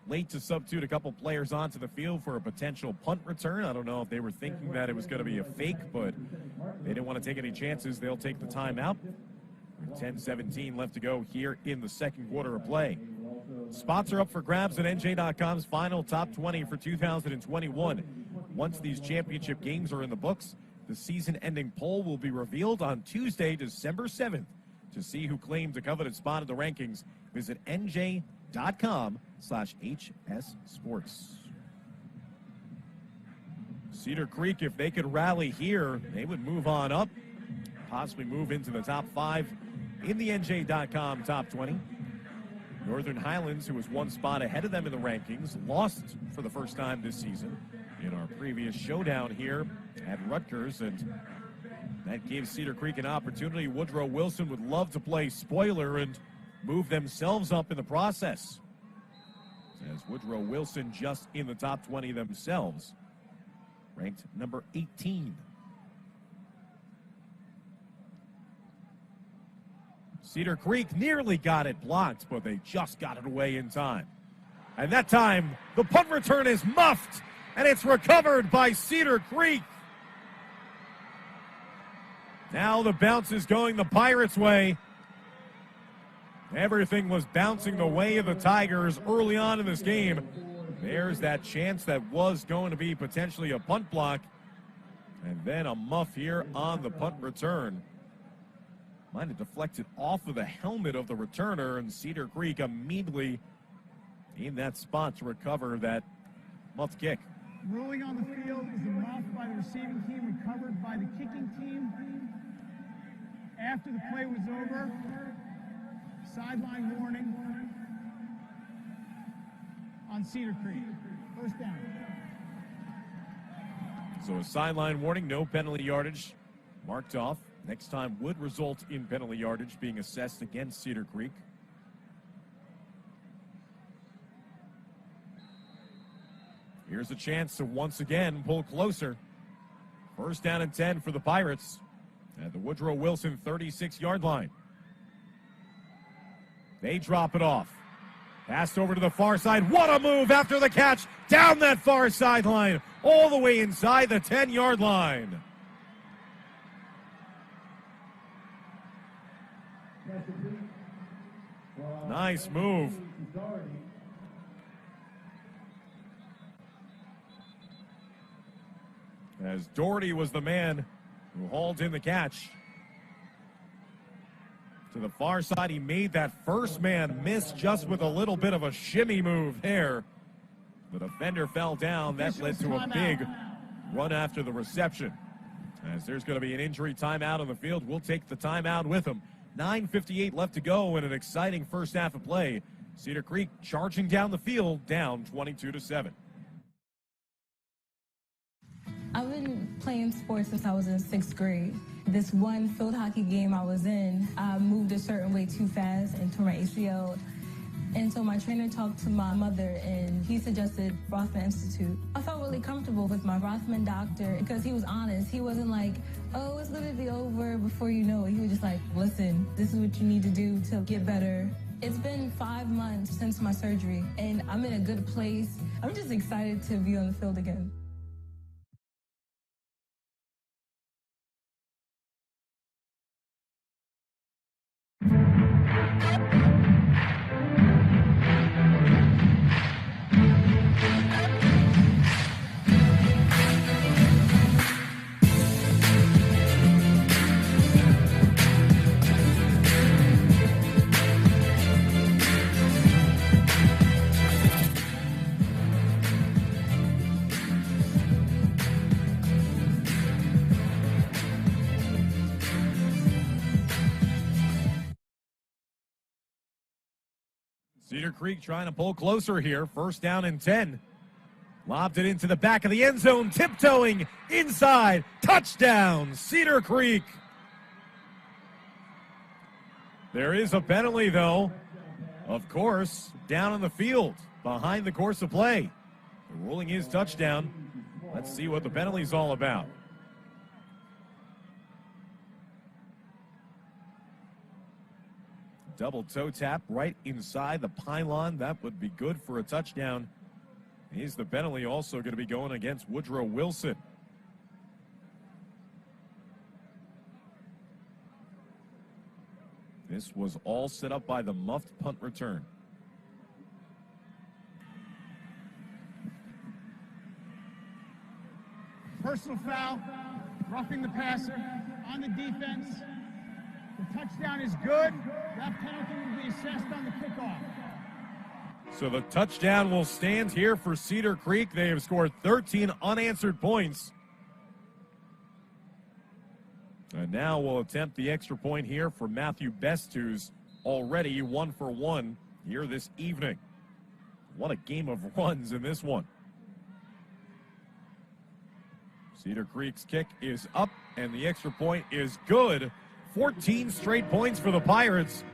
late to substitute a couple players onto the field for a potential punt return. I don't know if they were thinking that it was going to be a fake, but they didn't want to take any chances. They'll take the timeout. 10-17 left to go here in the second quarter of play. Spots are up for grabs at NJ.com's final top 20 for 2021. Once these championship games are in the books, the season-ending poll will be revealed on Tuesday, December 7th. To see who claims a coveted spot in the rankings, visit NJ.com/HS Sports. Cedar Creek, if they could rally here, they would move on up, possibly move into the top 5 in the NJ.com top 20. Northern Highlands, who was one spot ahead of them in the rankings, lost for the first time this season in our previous showdown here at Rutgers, and that gave Cedar Creek an opportunity. Woodrow Wilson would love to play spoiler and move themselves up in the process, as Woodrow Wilson just in the top 20 themselves, ranked number 18. Cedar Creek nearly got it blocked, but they just got it away in time. And that time, the punt return is muffed, and it's recovered by Cedar Creek. Now the bounce is going the Pirates' way. Everything was bouncing the way of the Tigers early on in this game. There's that chance that was going to be potentially a punt block. And then a muff here on the punt return. Might have deflected off of the helmet of the returner, and Cedar Creek immediately in that spot to recover that muff kick. Ruling on the field is a muff by the receiving team, recovered by the kicking team. After the play was over, sideline warning on Cedar Creek. First down. So a sideline warning, no penalty yardage marked off. Next time would result in penalty yardage being assessed against Cedar Creek. Here's a chance to once again pull closer. First down and 10 for the Pirates at the Woodrow Wilson 36-yard line. They drop it off. Passed over to the far side. What a move after the catch. Down that far sideline. All the way inside the 10-yard line. Nice move. As Doherty was the man who hauled in the catch. To the far side, he made that first man miss just with a little bit of a shimmy move there. The defender fell down. That led to a big run after the reception. As there's going to be an injury timeout on the field, we'll take the timeout with him. 9:58 left to go in an exciting first half of play. Cedar Creek charging down the field, down 22-7. I've been playing sports since I was in 6th grade. This one field hockey game I was in, I moved a certain way too fast and tore my ACL. And so my trainer talked to my mother, and he suggested Rothman Institute. I felt really comfortable with my Rothman doctor because he was honest. He wasn't like, oh, it's going to be over before you know it. He was just like, listen, this is what you need to do to get better. It's been 5 months since my surgery, and I'm in a good place. I'm just excited to be on the field again. Cedar Creek trying to pull closer here. First down and 10. Lobbed it into the back of the end zone, tiptoeing inside. Touchdown, Cedar Creek. There is a penalty, though, of course, down on the field, behind the course of play. The ruling is touchdown. Let's see what the penalty's all about. Double toe tap right inside the pylon. That would be good for a touchdown. Is the penalty also going to be going against Woodrow Wilson? This was all set up by the muffed punt return. Personal foul, roughing the passer on the defense. The touchdown is good. That penalty will be assessed on the kickoff. So the touchdown will stand here for Cedar Creek. They have scored 13 unanswered points. And now we'll attempt the extra point here for Matthew Best, who's already 1 for 1 here this evening. What a game of runs in this one. Cedar Creek's kick is up, and the extra point is good. 14 straight points for the Pirates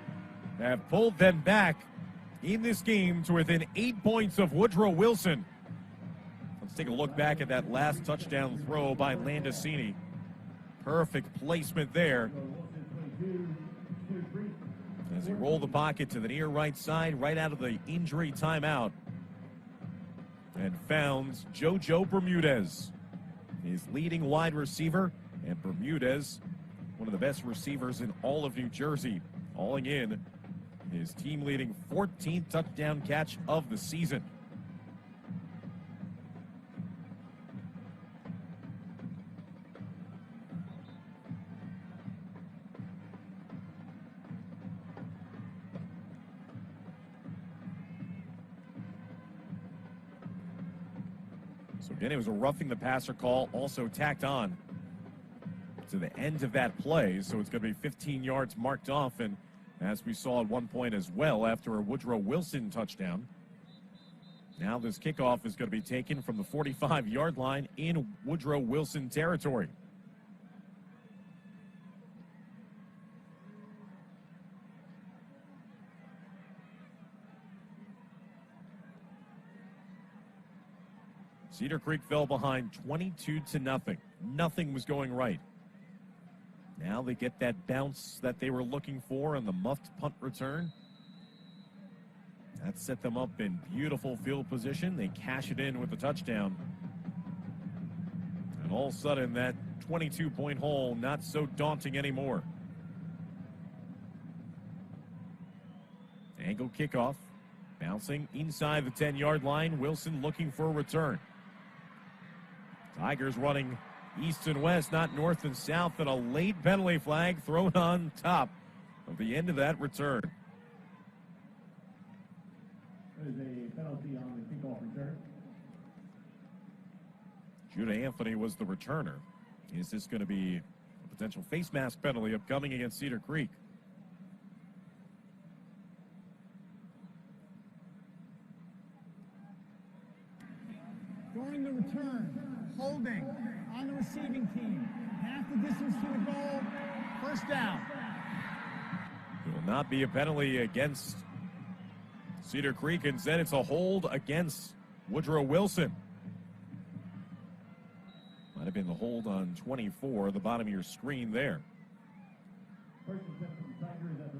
have pulled them back in this game to within 8 points of Woodrow Wilson. Let's take a look back at that last touchdown throw by Landicini. Perfect placement there. As he rolled the pocket to the near right side, right out of the injury timeout, and found JoJo Bermudez, his leading wide receiver, and Bermudez, one of the best receivers in all of New Jersey, hauling in his team-leading 14th touchdown catch of the season. So again, it was a roughing the passer call, also tacked on to the end of that play, so it's going to be 15 yards marked off, and as we saw at one point as well after a Woodrow Wilson touchdown. Now this kickoff is going to be taken from the 45-yard line in Woodrow Wilson territory. Cedar Creek fell behind 22-0. Nothing was going right. Now they get that bounce that they were looking for on the muffed punt return. That set them up in beautiful field position. They cash it in with the touchdown. And all of a sudden, that 22-point hole, not so daunting anymore. Angle kickoff. Bouncing inside the 10-yard line. Wilson looking for a return. Tigers running east and west, not north and south, and a late penalty flag thrown on top of the end of that return. There's a penalty on the kickoff return. Judah Anthony was the returner. Is this going to be a potential face mask penalty upcoming against Cedar Creek? During the return, holding on the receiving team, half the distance to the goal, first down. It will not be a penalty against Cedar Creek. Instead, it's a hold against Woodrow Wilson. Might have been the hold on 24, the bottom of your screen there.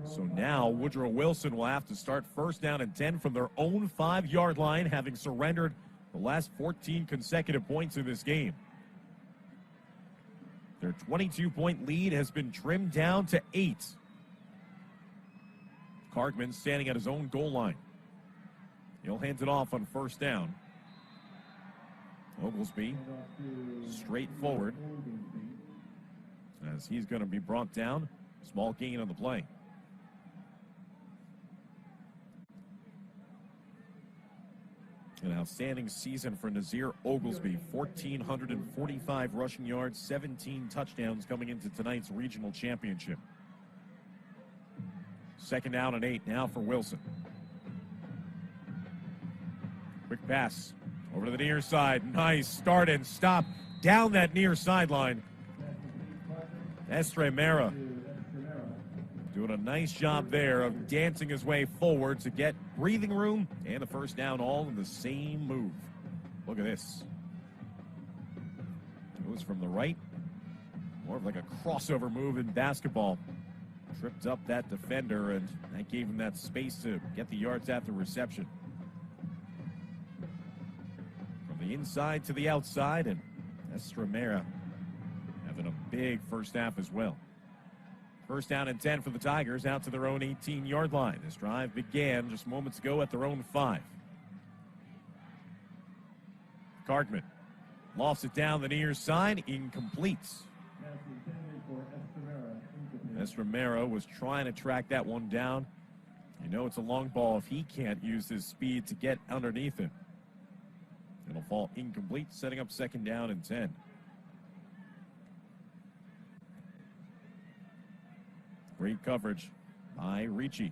So now Woodrow Wilson will have to start first down and 10 from their own 5-yard line, having surrendered the last 14 consecutive points in this game. Their 22-point lead has been trimmed down to 8. Cargman standing at his own goal line. He'll hand it off on first down. Oglesby straight forward as he's going to be brought down. Small gain on the play. An outstanding season for Nazir Oglesby. 1,445 rushing yards, 17 touchdowns coming into tonight's regional championship. Second down and 8 now for Wilson. Quick pass over to the near side. Nice start and stop down that near sideline. Estremera doing a nice job there of dancing his way forward to get breathing room and the first down all in the same move. Look at this. Goes from the right. More of like a crossover move in basketball. Tripped up that defender, and that gave him that space to get the yards after reception. From the inside to the outside, and Estremera having a big first half as well. First down and 10 for the Tigers out to their own 18-yard line. This drive began just moments ago at their own 5. Cargman lofts it down the near side, incomplete. Estremera was trying to track that one down. You know it's a long ball if he can't use his speed to get underneath it. It'll fall incomplete, setting up second down and 10. Great coverage by Ricci.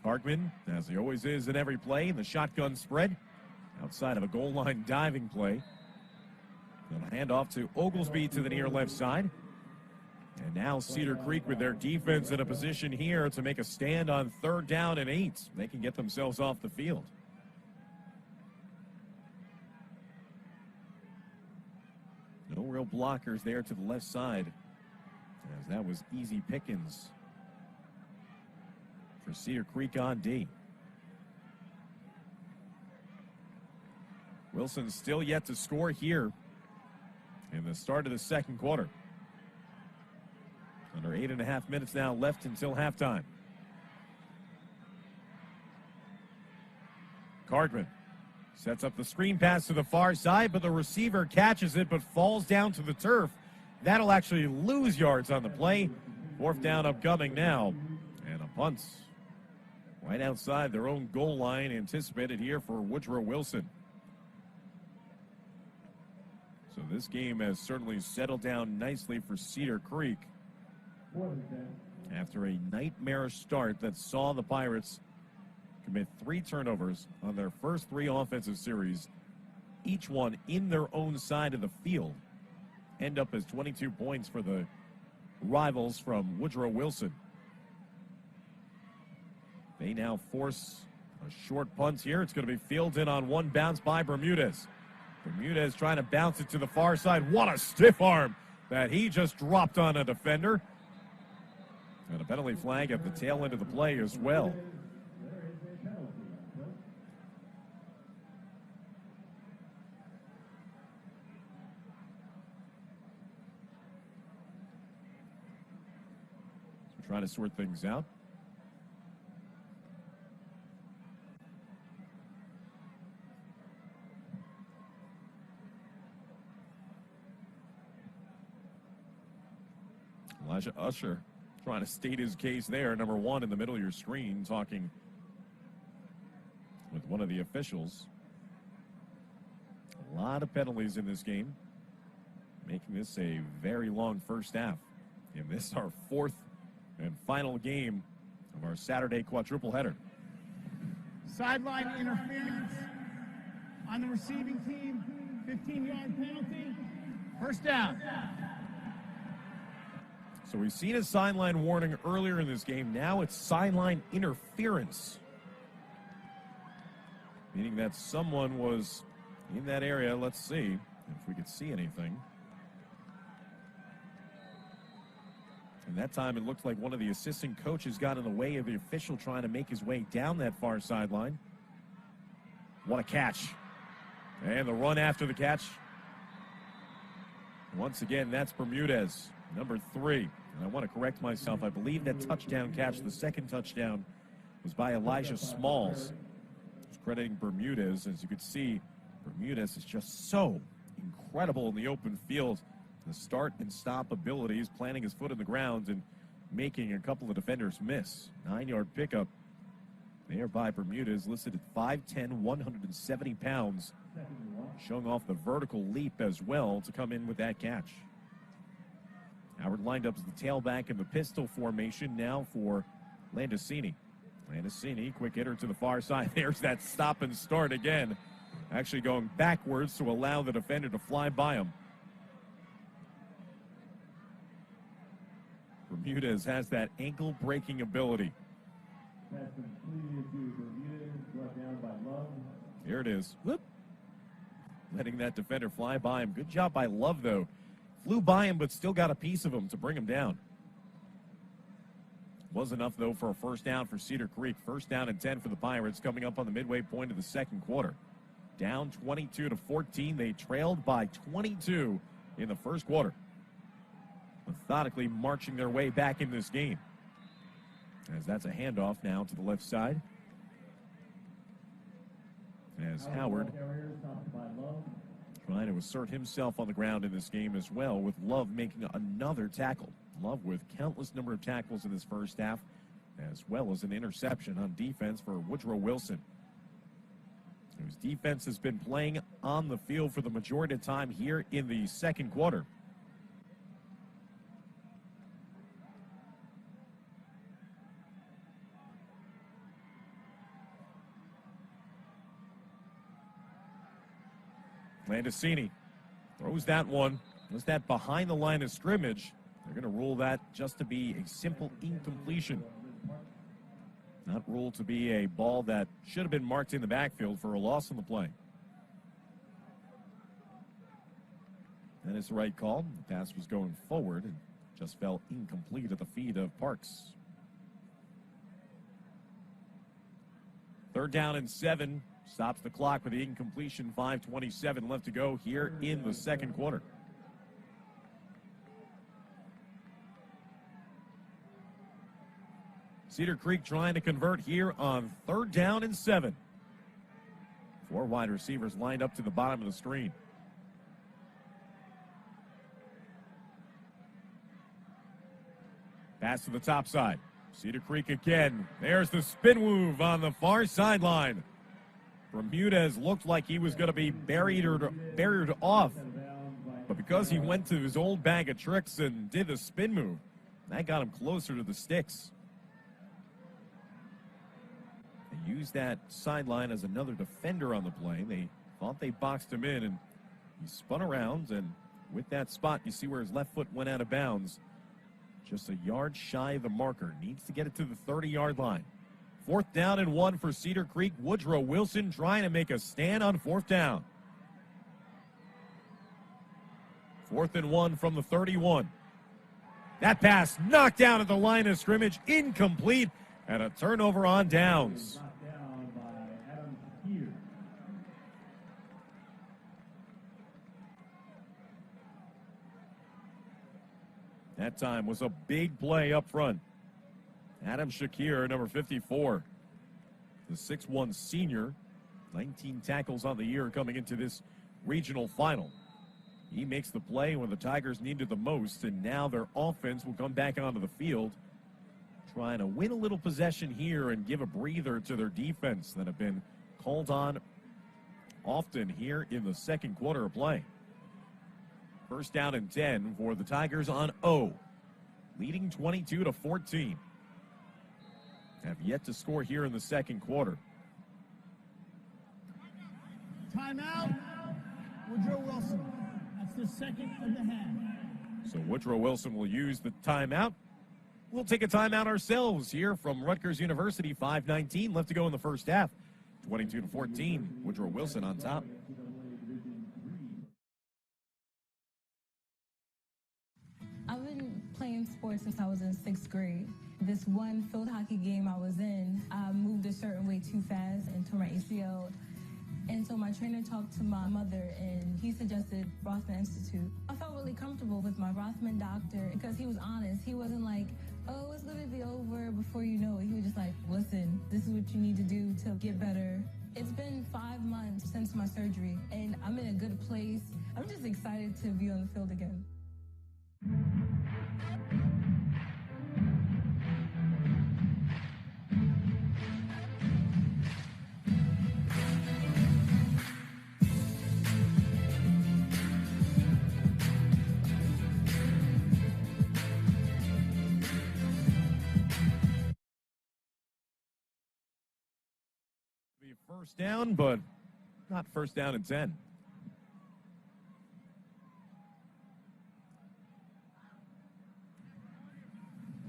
Cargman, as he always is in every play, in the shotgun spread, outside of a goal line diving play. They'll hand off to Oglesby to the near left side. And now Cedar Creek with their defense in a position here to make a stand on third down and 8. They can get themselves off the field. No real blockers there to the left side, as that was easy pickings for Cedar Creek on D. Wilson still yet to score here in the start of the second quarter. Under 8.5 minutes now left until halftime. Cargman sets up the screen pass to the far side, but the receiver catches it but falls down to the turf. That'll actually lose yards on the play. Fourth down upcoming now. And a punt right outside their own goal line anticipated here for Woodrow Wilson. So this game has certainly settled down nicely for Cedar Creek after a nightmarish start that saw the Pirates commit 3 turnovers on their first 3 offensive series, each one in their own side of the field. End up as 22 points for the rivals from Woodrow Wilson. They now force A short punt here. It's going to be fielded on one bounce by Bermudez. Bermudez trying to bounce it to the far side. What a stiff arm that he just dropped on a defender. And a penalty flag at the tail end of the play as well. So we're trying to sort things out. Elijah Usher trying to state his case there. Number one in the middle of your screen, talking with one of the officials. A lot of penalties in this game, making this a very long first half. And this is our fourth and final game of our Saturday quadruple header. Sideline interference on the receiving team. 15-yard penalty. First down. So we've seen a sideline warning earlier in this game. Now it's sideline interference, meaning that someone was in that area. Let's see if we could see anything. And that time it looked like one of the assistant coaches got in the way of the official trying to make his way down that far sideline. What a catch. And the run after the catch. Once again, that's Bermudez, number 3. And I want to correct myself. I believe that touchdown catch, the second touchdown, was by Elijah Smalls. Just crediting Bermudez. As you can see, Bermudez is just so incredible in the open field. The start and stop abilities, planting his foot in the ground and making a couple of defenders miss. 9-yard pickup there by Bermudez, listed at 5'10", 170 pounds. Showing off the vertical leap as well to come in with that catch. Howard lined up as the tailback in the pistol formation now for Landicini. Landicini, quick hitter to the far side. There's that stop and start again. Actually going backwards to allow the defender to fly by him. Bermudez has that ankle-breaking ability. Here it is. Whoop. Letting that defender fly by him. Good job by Love, though. Flew by him, but still got a piece of him to bring him down. Was enough, though, for a first down for Cedar Creek. First down and 10 for the Pirates coming up on the midway point of the second quarter. Down 22-14. They trailed by 22 in the first quarter. Methodically marching their way back in this game. As that's a handoff now to the left side. As Howard trying to assert himself on the ground in this game as well, with Love making another tackle. Love with countless number of tackles in this first half, as well as an interception on defense for Woodrow Wilson, whose defense has been playing on the field for the majority of time here in the second quarter. Landicini throws that one. Was that behind the line of scrimmage? They're going to rule that just to be a simple incompletion. Not ruled to be a ball that should have been marked in the backfield for a loss on the play. That is the right call. The pass was going forward and just fell incomplete at the feet of Parks. 3rd down and 7. Stops the clock with the incompletion. 5:27 left to go here in the second quarter. Cedar Creek trying to convert here on 3rd down and 7. 4 wide receivers lined up to the bottom of the screen. Pass to the top side. Cedar Creek again. There's the spin move on the far sideline. Bermudez looked like he was going to be buried off. But because he went to his old bag of tricks and did the spin move, that got him closer to the sticks. They used that sideline as another defender on the play. They thought they boxed him in, and he spun around, and with that spot, you see where his left foot went out of bounds. Just a yard shy of the marker. Needs to get it to the 30-yard line. 4th down and 1 for Cedar Creek. Woodrow Wilson trying to make a stand on 4th down. 4th and 1 from the 31. That pass knocked down at the line of scrimmage, incomplete, and a turnover on downs. That time was a big play up front. Adam Shakir, number 54, the 6'1 senior, 19 tackles on the year coming into this regional final. He makes the play when the Tigers needed the most, and now their offense will come back onto the field, trying to win a little possession here and give a breather to their defense that have been called on often here in the second quarter of play. 1st down and 10 for the Tigers on O, leading 22-14. Have yet to score here in the second quarter. Timeout, Woodrow Wilson. That's the second of the half. So Woodrow Wilson will use the timeout. We'll take a timeout ourselves here from Rutgers University. 5:19 left to go in the first half. 22-14, Woodrow Wilson on top. I've been playing sports since I was in 6th grade. This one field hockey game I was in, I moved a certain way too fast and tore my ACL. And so my trainer talked to my mother, and he suggested Rothman Institute. I felt really comfortable with my Rothman doctor because he was honest. He wasn't like, oh, it's going to be over before you know it. He was just like, listen, this is what you need to do to get better. It's been 5 months since my surgery, and I'm in a good place. I'm just excited to be on the field again. First down, but not 1st down and 10.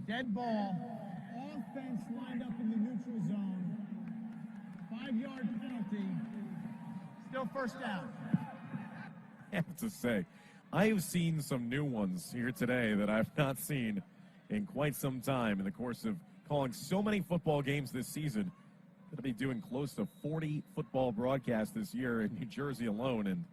Dead ball. Offense lined up in the neutral zone. 5-yard penalty. Still 1st down. I have to say, I have seen some new ones here today that I've not seen in quite some time in the course of calling so many football games this season. Going to be doing close to 40 football broadcasts this year in New Jersey alone, and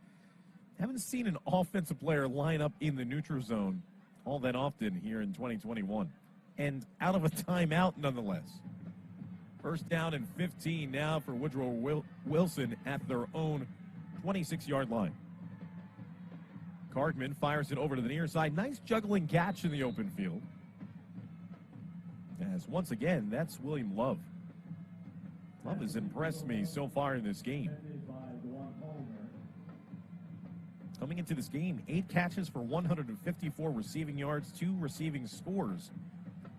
haven't seen an offensive player line up in the neutral zone all that often here in 2021. And out of a timeout nonetheless. 1st down and 15 now for Woodrow Wilson at their own 26-yard line. Cargman fires it over to the near side. Nice juggling catch in the open field. As once again, that's William Love. Love has impressed me so far in this game. Coming into this game, 8 catches for 154 receiving yards, 2 receiving scores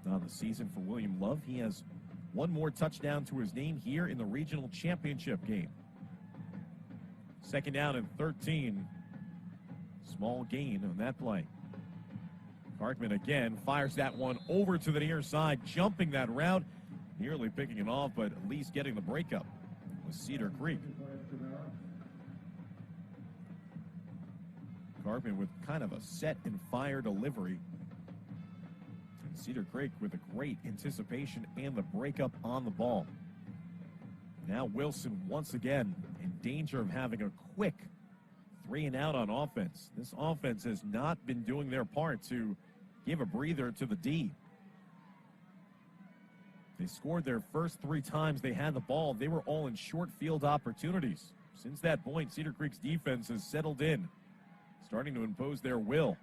on the season for William Love. He has 1 more touchdown to his name here in the regional championship game. 2nd down and 13. Small gain on that play. Cartman again fires that one over to the near side, jumping that route. Nearly picking it off, but at least getting the breakup with Cedar Creek. Cartman with kind of a set and fire delivery. And Cedar Creek with a great anticipation and the breakup on the ball. Now Wilson once again in danger of having a quick 3 and out on offense. This offense has not been doing their part to give a breather to the D. They scored their first 3 times they had the ball. They were all in short field opportunities. Since that point, Cedar Creek's defense has settled in, starting to impose their will.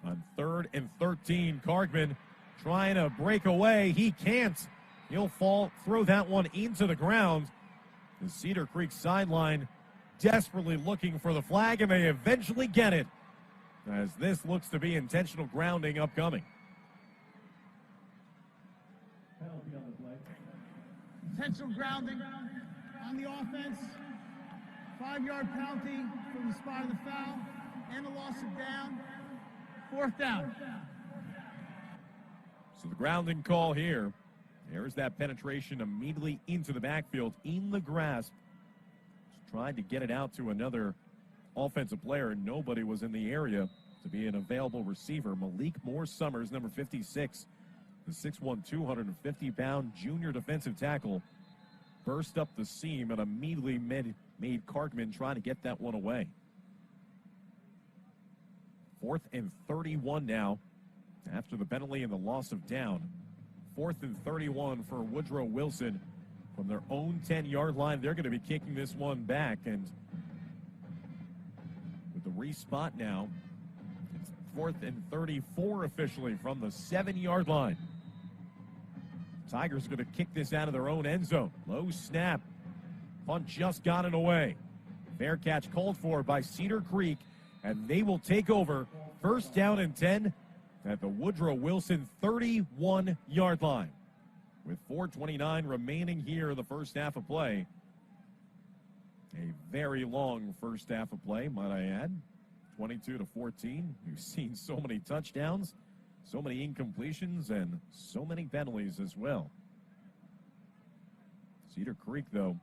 On 3rd and 13, Cargman trying to break away. He can't. He'll throw that one into the ground. The Cedar Creek sideline desperately looking for the flag, and they eventually get it, as this looks to be intentional grounding upcoming. Intentional grounding on the offense. 5-yard penalty from the spot of the foul and a loss of down. 4th down. So the grounding call here. There's that penetration immediately into the backfield, in the grasp. Just tried to get it out to another offensive player, and nobody was in the area to be an available receiver. Malik Moore-Summers, number 56, the 6'1", 250-pound junior defensive tackle, burst up the seam and immediately made Cartman try to get that one away. 4th and 31 now after the penalty and the loss of down. 4th and 31 for Woodrow Wilson from their own 10-yard line. They're going to be kicking this one back, and with the respot now, it's 4th and 34 officially from the 7-yard line. Tigers are going to kick this out of their own end zone. Low snap. Punt just got it away. Fair catch called for by Cedar Creek, and they will take over. 1st down and 10 at the Woodrow Wilson 31-yard line. With 4:29 remaining here in the first half of play. A very long first half of play, might I add. 22-14. We've seen so many touchdowns, so many incompletions, and so many penalties as well. Cedar Creek, though,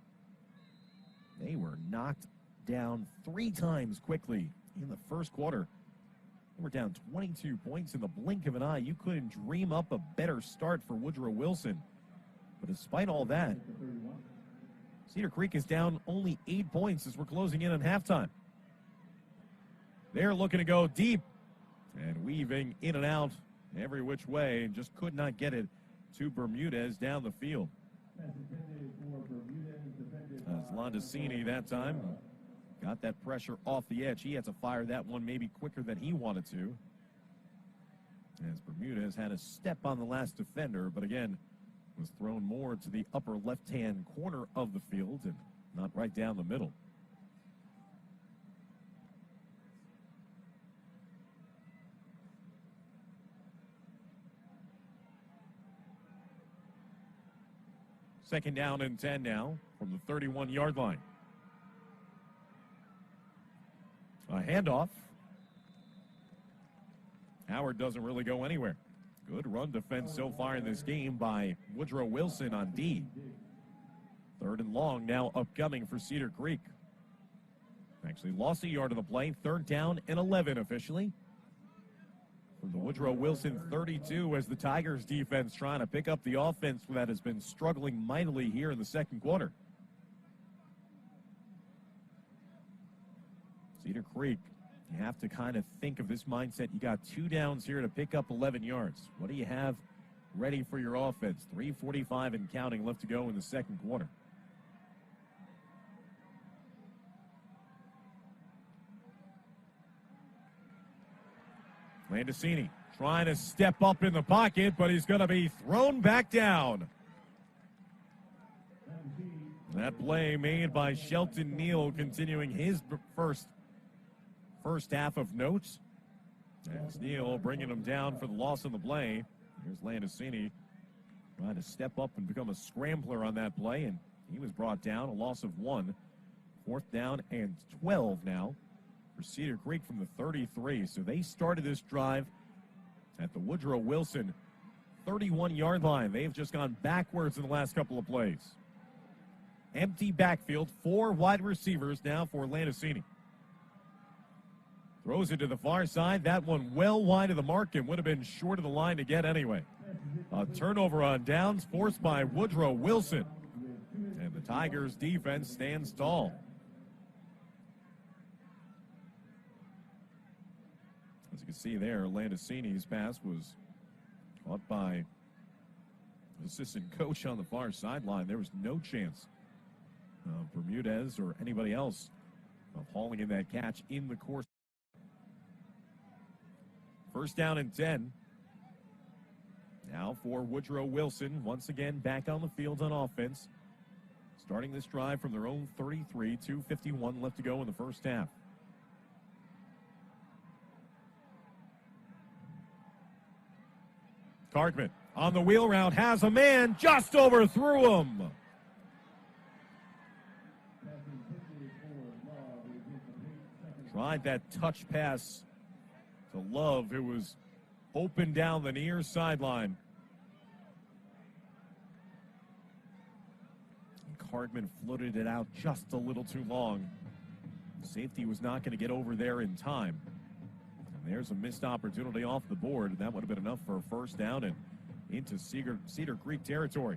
they were knocked down 3 times quickly in the first quarter. They were down 22 points in the blink of an eye. You couldn't dream up a better start for Woodrow Wilson. But despite all that, Cedar Creek is down only 8 points as we're closing in on halftime. They're looking to go deep and weaving in and out every which way, and just could not get it to Bermudez down the field. As Landicini that time got that pressure off the edge. He had to fire that one maybe quicker than he wanted to, as Bermudez had a step on the last defender, but again was thrown more to the upper left-hand corner of the field and not right down the middle. Second down and 10 now from the 31-yard line. A handoff. Howard doesn't really go anywhere. Good run defense so far in this game by Woodrow Wilson on D. 3rd and long now upcoming for Cedar Creek. Actually lost a yard on the play. 3rd down and 11 officially. From the Woodrow Wilson 32 as the Tigers defense trying to pick up the offense that has been struggling mightily here in the second quarter. Cedar Creek, you have to kind of think of this mindset. You got 2 downs here to pick up 11 yards. What do you have ready for your offense? 3:45 and counting left to go in the second quarter. Landicini trying to step up in the pocket, but he's going to be thrown back down. That play made by Shelton Neal, continuing his first half of notes. As Neal bringing him down for the loss on the play. Here's Landicini trying to step up and become a scrambler on that play, and he was brought down, a loss of 1. 4th down and 12 now for Cedar Creek from the 33. So they started this drive at the Woodrow Wilson 31-yard line. They've just gone backwards in the last couple of plays. Empty backfield, 4 wide receivers now for Landicini. Throws it to the far side. That one well wide of the mark and would have been short of the line to get anyway. A turnover on downs forced by Woodrow Wilson. And the Tigers defense stands tall. As you can see there, Landicini's pass was caught by assistant coach on the far sideline. There was no chance of Bermudez or anybody else of hauling in that catch in the course. 1st down and 10. Now for Woodrow Wilson, once again back on the field on offense. Starting this drive from their own 33, 2:51 left to go in the first half. Cartman on the wheel route has a man, just overthrew him. Tried that touch pass to Love, who was open down the near sideline. Cargman floated it out just a little too long. Safety was not going to get over there in time. And there's a missed opportunity off the board. That would have been enough for a first down and into Cedar Creek territory.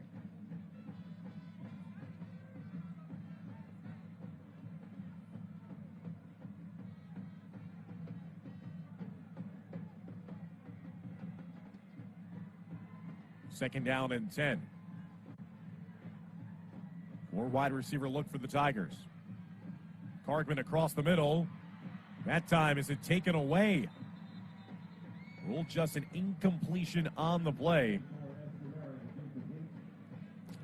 Second down and 10. More wide receiver look for the Tigers. Cargman across the middle. That time is it taken away. Ruled just an incompletion on the play.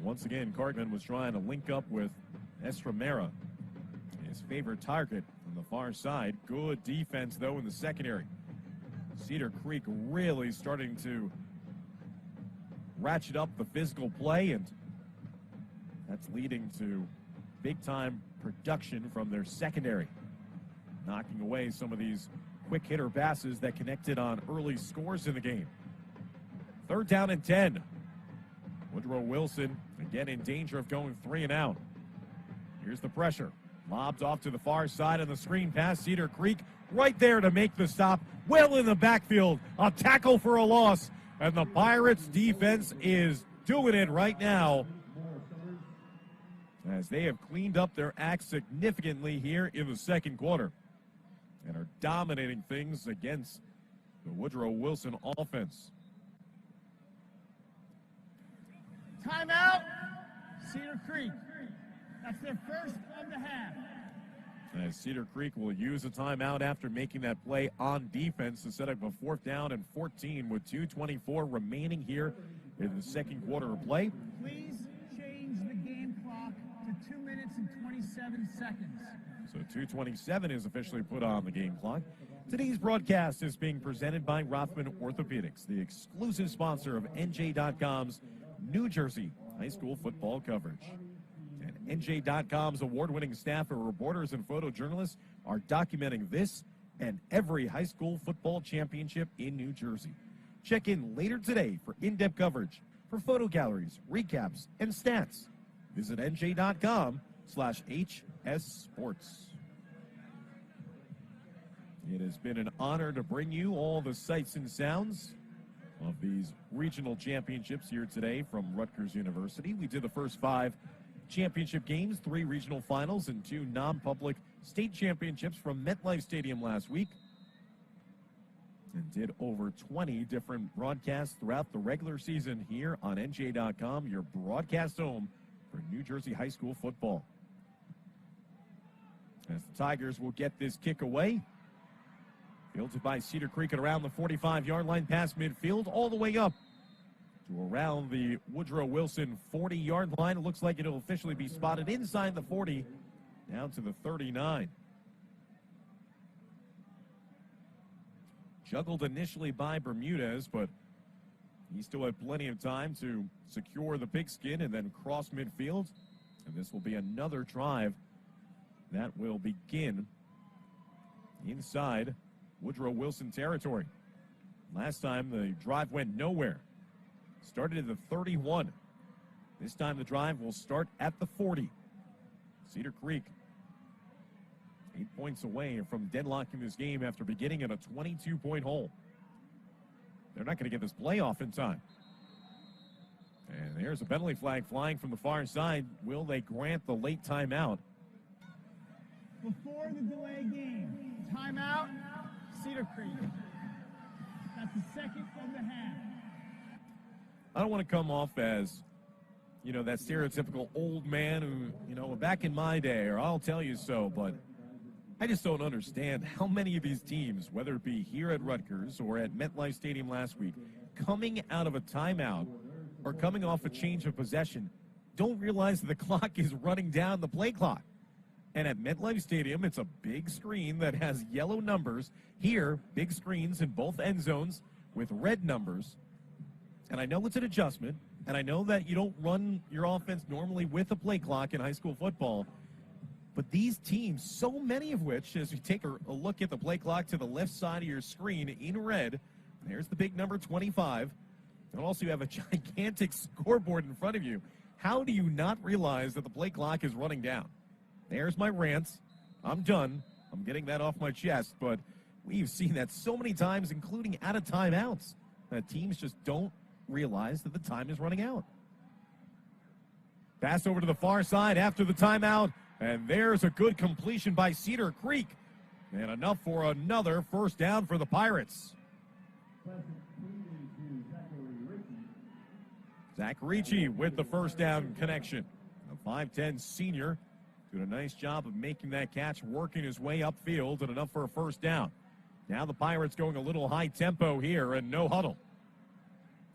Once again, Cargman was trying to link up with Estremera, his favorite target on the far side. Good defense, though, in the secondary. Cedar Creek really starting to ratchet up the physical play, and that's leading to big-time production from their secondary, knocking away some of these quick hitter passes that connected on early scores in the game. Third down and 10. Woodrow Wilson again in danger of going 3 and out. Here's the pressure. Lobs off to the far side of the screen pass. Cedar Creek right there to make the stop. Well in the backfield. A tackle for a loss. And the Pirates defense is doing it right now, as they have cleaned up their act significantly here in the second quarter and are dominating things against the Woodrow Wilson offense. Timeout, Cedar Creek. That's their first of the half. As Cedar Creek will use a timeout after making that play on defense to set up a 4th down and 14 with 2:24 remaining here in the second quarter of play. Please change the game clock to 2 minutes and 27 seconds. So 2:27 is officially put on the game clock. Today's broadcast is being presented by Rothman Orthopedics, the exclusive sponsor of NJ.com's New Jersey high school football coverage. And NJ.com's award-winning staff of reporters and photojournalists are documenting this and every high school football championship in New Jersey. Check in later today for in-depth coverage, for photo galleries, recaps, and stats. Visit NJ.com/HS Sports. It has been an honor to bring you all the sights and sounds of these regional championships here today from Rutgers University. We did the first 5 championship games, 3 regional finals, and 2 non-public state championships from MetLife Stadium last week, and did over 20 different broadcasts throughout the regular season here on NJ.com, your broadcast home for New Jersey high school football. As the Tigers will get this kick away, fielded by Cedar Creek at around the 45-yard line, past midfield, all the way up to around the Woodrow Wilson 40-yard line. It looks like it'll officially be spotted inside the 40, down to the 39. Juggled initially by Bermudez, but he still had plenty of time to secure the pigskin and then cross midfield. And this will be another drive that will begin inside Woodrow Wilson territory. Last time the drive went nowhere. Started at the 31. This time the drive will start at the 40. Cedar Creek 8 points away from deadlocking this game after beginning at a 22-point hole. They're not going to get this play off in time. And there's a penalty flag flying from the far side. Will they grant the late timeout? Before the delay game, timeout, Cedar Creek. That's the second of the half. I don't want to come off as, that stereotypical old man who, back in my day, or I'll tell you so, but I just don't understand how many of these teams, whether it be here at Rutgers or at MetLife Stadium last week, coming out of a timeout or coming off a change of possession, don't realize that the clock is running down the play clock. And at MetLife Stadium, it's a big screen that has yellow numbers. Here, big screens in both end zones with red numbers. And I know it's an adjustment, and I know that you don't run your offense normally with a play clock in high school football. But these teams, so many of which, as you take a look at the play clock to the left side of your screen in red, there's the big number 25. And also you have a gigantic scoreboard in front of you. How do you not realize that the play clock is running down? There's my rant. I'm done. I'm getting that off my chest, but we've seen that so many times, including out of timeouts, that teams just don't realize that the time is running out. Pass over to the far side after the timeout, and there's a good completion by Cedar Creek, and enough for another first down for the Pirates. Zac Ricci with the first down connection. A 5'10 senior doing a nice job of making that catch, working his way upfield, and enough for a first down. Now the Pirates going a little high tempo here and no huddle.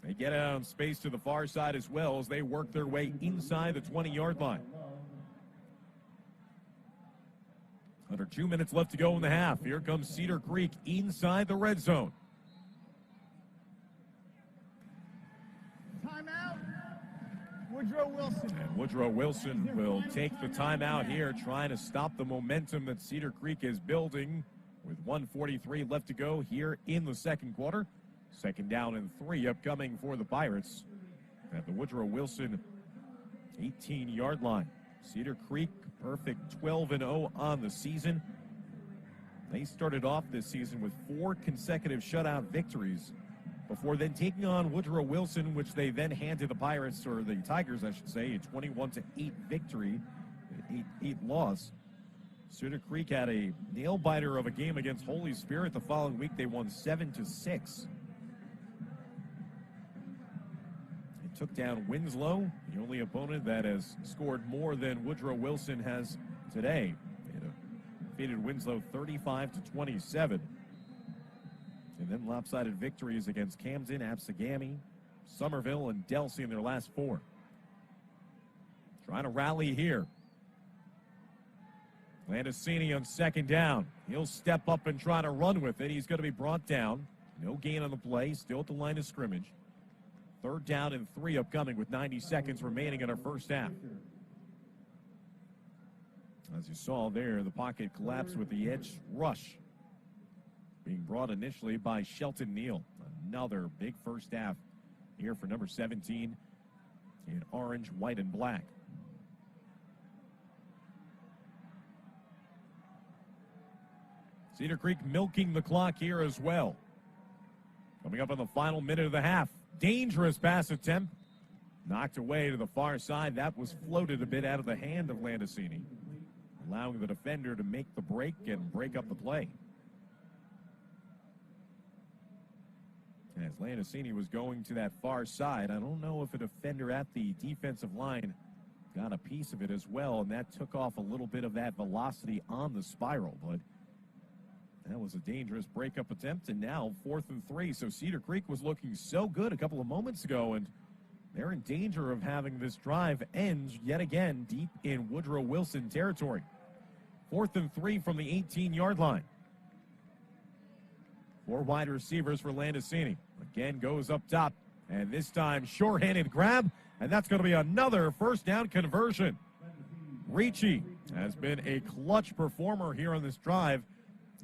They get out on space to the far side as well as they work their way inside the 20-yard line. Under 2 minutes left to go in the half. Here comes Cedar Creek inside the red zone. Timeout. Woodrow Wilson. And Woodrow Wilson will take the timeout here, trying to stop the momentum that Cedar Creek is building with 1:43 left to go here in the second quarter. Second down and 3 upcoming for the Pirates at the Woodrow Wilson 18-yard line. Cedar Creek, perfect 12-0 on the season. They started off this season with 4 consecutive shutout victories before then taking on Woodrow Wilson, which they then handed the Pirates, or the Tigers, I should say, a 21-8 victory, 8 loss. Cedar Creek had a nail-biter of a game against Holy Spirit. The following week, they won 7-6. They took down Winslow, the only opponent that has scored more than Woodrow Wilson has today. They defeated Winslow 35-27. And then lopsided victories against Camden, Absegami, Somerville, and Delsey in their last 4. Trying to rally here. Landicini on second down. He'll step up and try to run with it. He's going to be brought down. No gain on the play. Still at the line of scrimmage. Third down and 3 upcoming with 90 seconds remaining in our first half. As you saw there, the pocket collapsed with the edge rush being brought initially by Shelton Neal. Another big first half here for number 17 in orange, white, and black. Cedar Creek milking the clock here as well. Coming up on the final minute of the half. Dangerous pass attempt. Knocked away to the far side. That was floated a bit out of the hand of Landicini, allowing the defender to make the break and break up the play. As Landicini was going to that far side, I don't know if a defender at the defensive line got a piece of it as well, and that took off a little bit of that velocity on the spiral, but that was a dangerous breakup attempt, and now 4th and 3. So Cedar Creek was looking so good a couple of moments ago, and they're in danger of having this drive end yet again deep in Woodrow Wilson territory. 4th and 3 from the 18-yard line. 4 wide receivers for Landicini. Again goes up top, and this time short-handed grab, and that's going to be another first down conversion. Ricci has been a clutch performer here on this drive.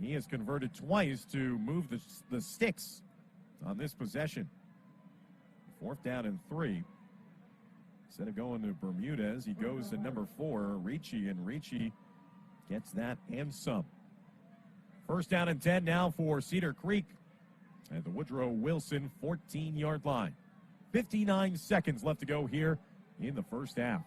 He has converted twice to move the sticks on this possession. 4th down and 3. Instead of going to Bermudez, he goes to number 4, Ricci, and Ricci gets that and some. First down and 10 now for Cedar Creek at the Woodrow Wilson 14-yard line. 59 seconds left to go here in the first half.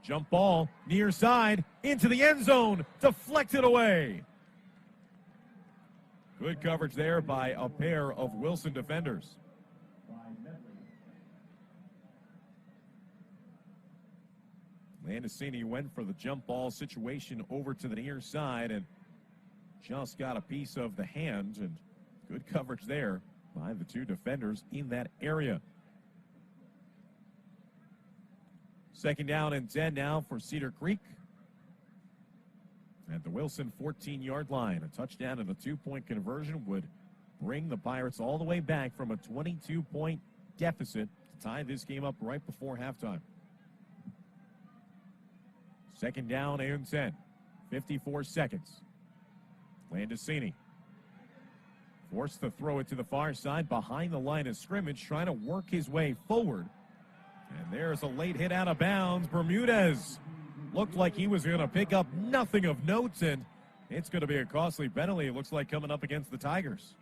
Jump ball, near side, into the end zone, deflected away. Good coverage there by a pair of Wilson defenders. Landicini went for the jump ball situation over to the near side and just got a piece of the hand, and good coverage there by the 2 defenders in that area. Second down and 10 now for Cedar Creek at the Wilson 14-yard line. A touchdown and a 2-point conversion would bring the Pirates all the way back from a 22-point deficit to tie this game up right before halftime. Second down and 10. 54 seconds. Landicini Forced to throw it to the far side behind the line of scrimmage, trying to work his way forward. And there's a late hit out of bounds. Bermudez looked like he was going to pick up nothing of note, and it's going to be a costly penalty, it looks like, coming up against the Tigers.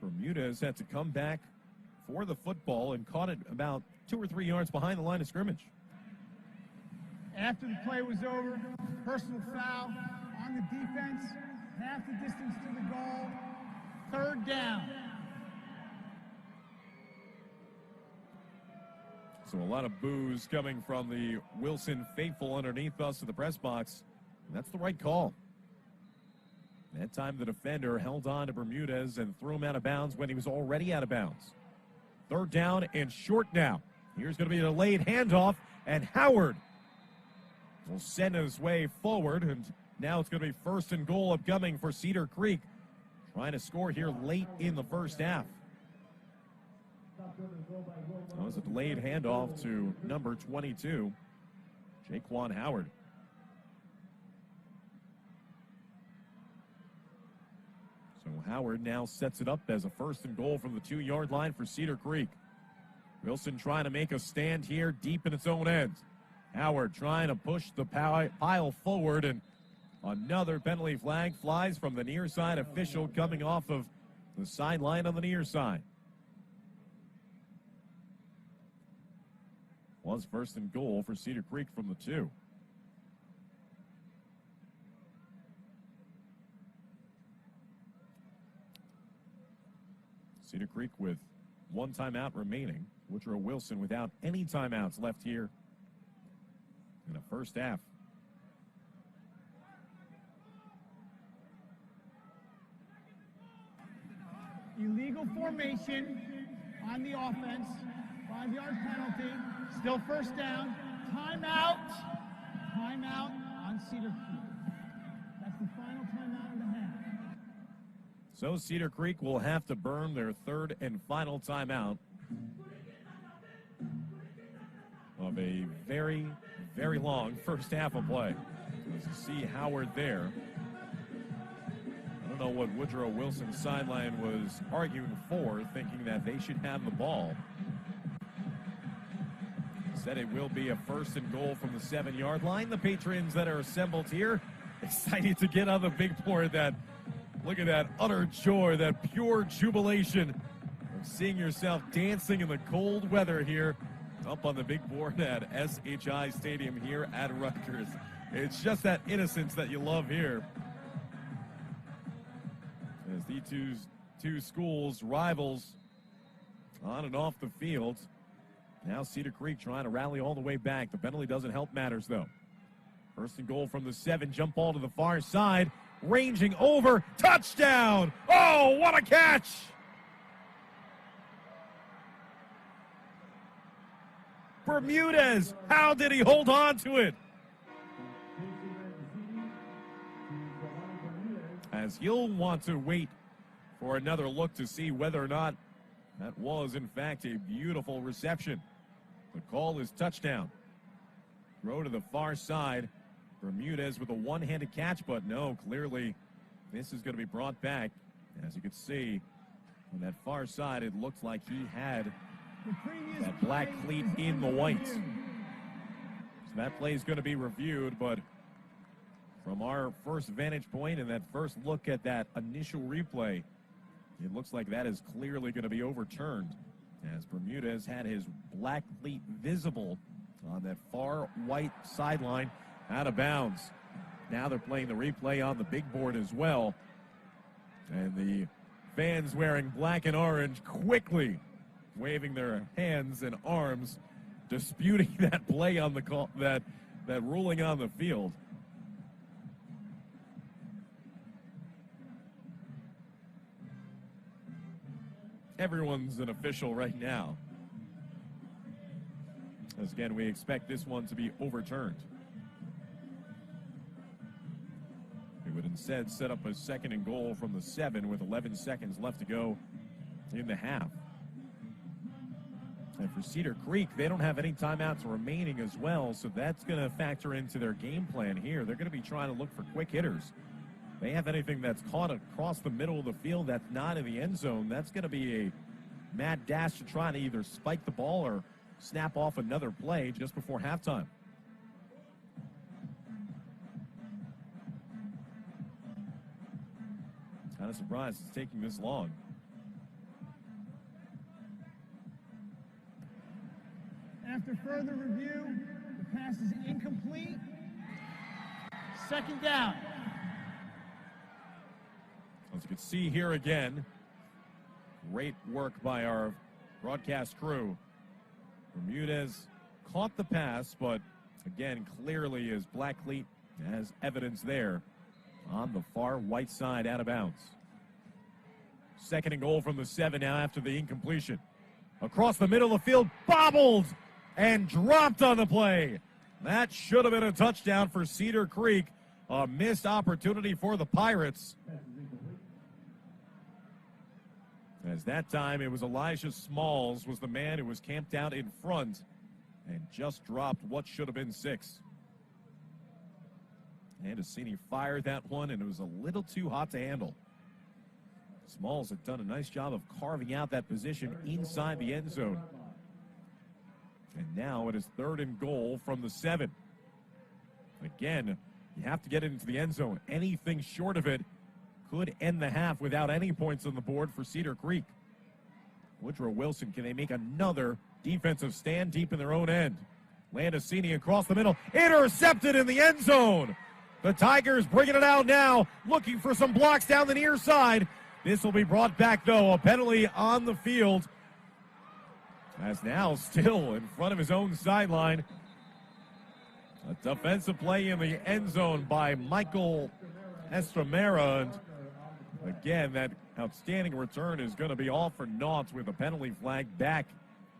Bermudez had to come back for the football and caught it about 2 or 3 yards behind the line of scrimmage. After the play was over, personal foul on the defense, half the distance to the goal, 3rd down. So a lot of boos coming from the Wilson faithful underneath us to the press box. And that's the right call. That time the defender held on to Bermudez and threw him out of bounds when he was already out of bounds. 3rd down and short now. Here's going to be a delayed handoff, and Howard will send his way forward, and now it's going to be 1st and goal upcoming for Cedar Creek, trying to score here late in the first half. That was a delayed handoff to number 22, Jaquan Howard. So Howard now sets it up as a 1st and goal from the 2-yard line for Cedar Creek. Wilson trying to make a stand here deep in its own end. Howard trying to push the pile forward, and another penalty flag flies from the near side official coming off of the sideline on the near side. Was 1st and goal for Cedar Creek from the 2. Cedar Creek with 1 timeout remaining. Woodrow Wilson without any timeouts left here in the first half. Illegal formation on the offense, 5-yard penalty, still 1st down, timeout on Cedar Creek. That's the final timeout of the half. So Cedar Creek will have to burn their 3rd and final timeout of a very, very long first half of play. As you see Howard there. I don't know what Woodrow Wilson's sideline was arguing for, thinking that they should have the ball. Said it will be a 1st and goal from the 7-yard line. The patrons that are assembled here excited to get on the big board. Look at that utter joy, that pure jubilation of seeing yourself dancing in the cold weather here up on the big board at SHI Stadium here at Rutgers. It's just that innocence that you love here. As the two schools, rivals, on and off the field. Now Cedar Creek trying to rally all the way back. The penalty doesn't help matters, though. 1st and goal from the 7. Jump ball to the far side. Ranging over. Touchdown! Oh, what a catch! Bermudez, how did he hold on to it? As he'll want to wait for another look to see whether or not that was, in fact, a beautiful reception. The call is touchdown. Throw to the far side. Bermudez with a one-handed catch, but no, clearly this is going to be brought back. As you can see, on that far side, it looks like he had that black cleat in the white. So that play is going to be reviewed, but from our first vantage point and that first look at that initial replay, it looks like that is clearly going to be overturned, as Bermudez had his black cleat visible on that far white sideline out of bounds. Now they're playing the replay on the big board as well, and the fans wearing black and orange quickly waving their hands and arms, disputing that play on the call, that ruling on the field. Everyone's an official right now, as again we expect this one to be overturned. It would instead set up a 2nd and goal from the 7 with 11 seconds left to go in the half. And for Cedar Creek, they don't have any timeouts remaining as well, so that's going to factor into their game plan here. They're going to be trying to look for quick hitters. They have anything that's caught across the middle of the field that's not in the end zone. That's going to be a mad dash to try to either spike the ball or snap off another play just before halftime. Kind of surprised it's taking this long. After further review, the pass is incomplete. Second down. As you can see here again, great work by our broadcast crew. Bermudez caught the pass, but again, clearly is Blackleet has evidence there on the far white side out of bounds. Second and goal from the 7 now after the incompletion. Across the middle of the field, bobbled and dropped on the play. That should have been a touchdown for Cedar Creek. A missed opportunity for the Pirates. As that time it was Elijah Smalls was the man who was camped out in front and just dropped what should have been 6. Landicini fired that one, and it was a little too hot to handle. Smalls had done a nice job of carving out that position inside the end zone. And now it is 3rd and goal from the 7. Again, you have to get it into the end zone. Anything short of it could end the half without any points on the board for Cedar Creek. Woodrow Wilson, can they make another defensive stand deep in their own end? Landicini across the middle, intercepted in the end zone. The Tigers bringing it out now, looking for some blocks down the near side. This will be brought back, though, a penalty on the field. As now still in front of his own sideline. A defensive play in the end zone by Michael Estramera. And again, that outstanding return is going to be all for naught with a penalty flag back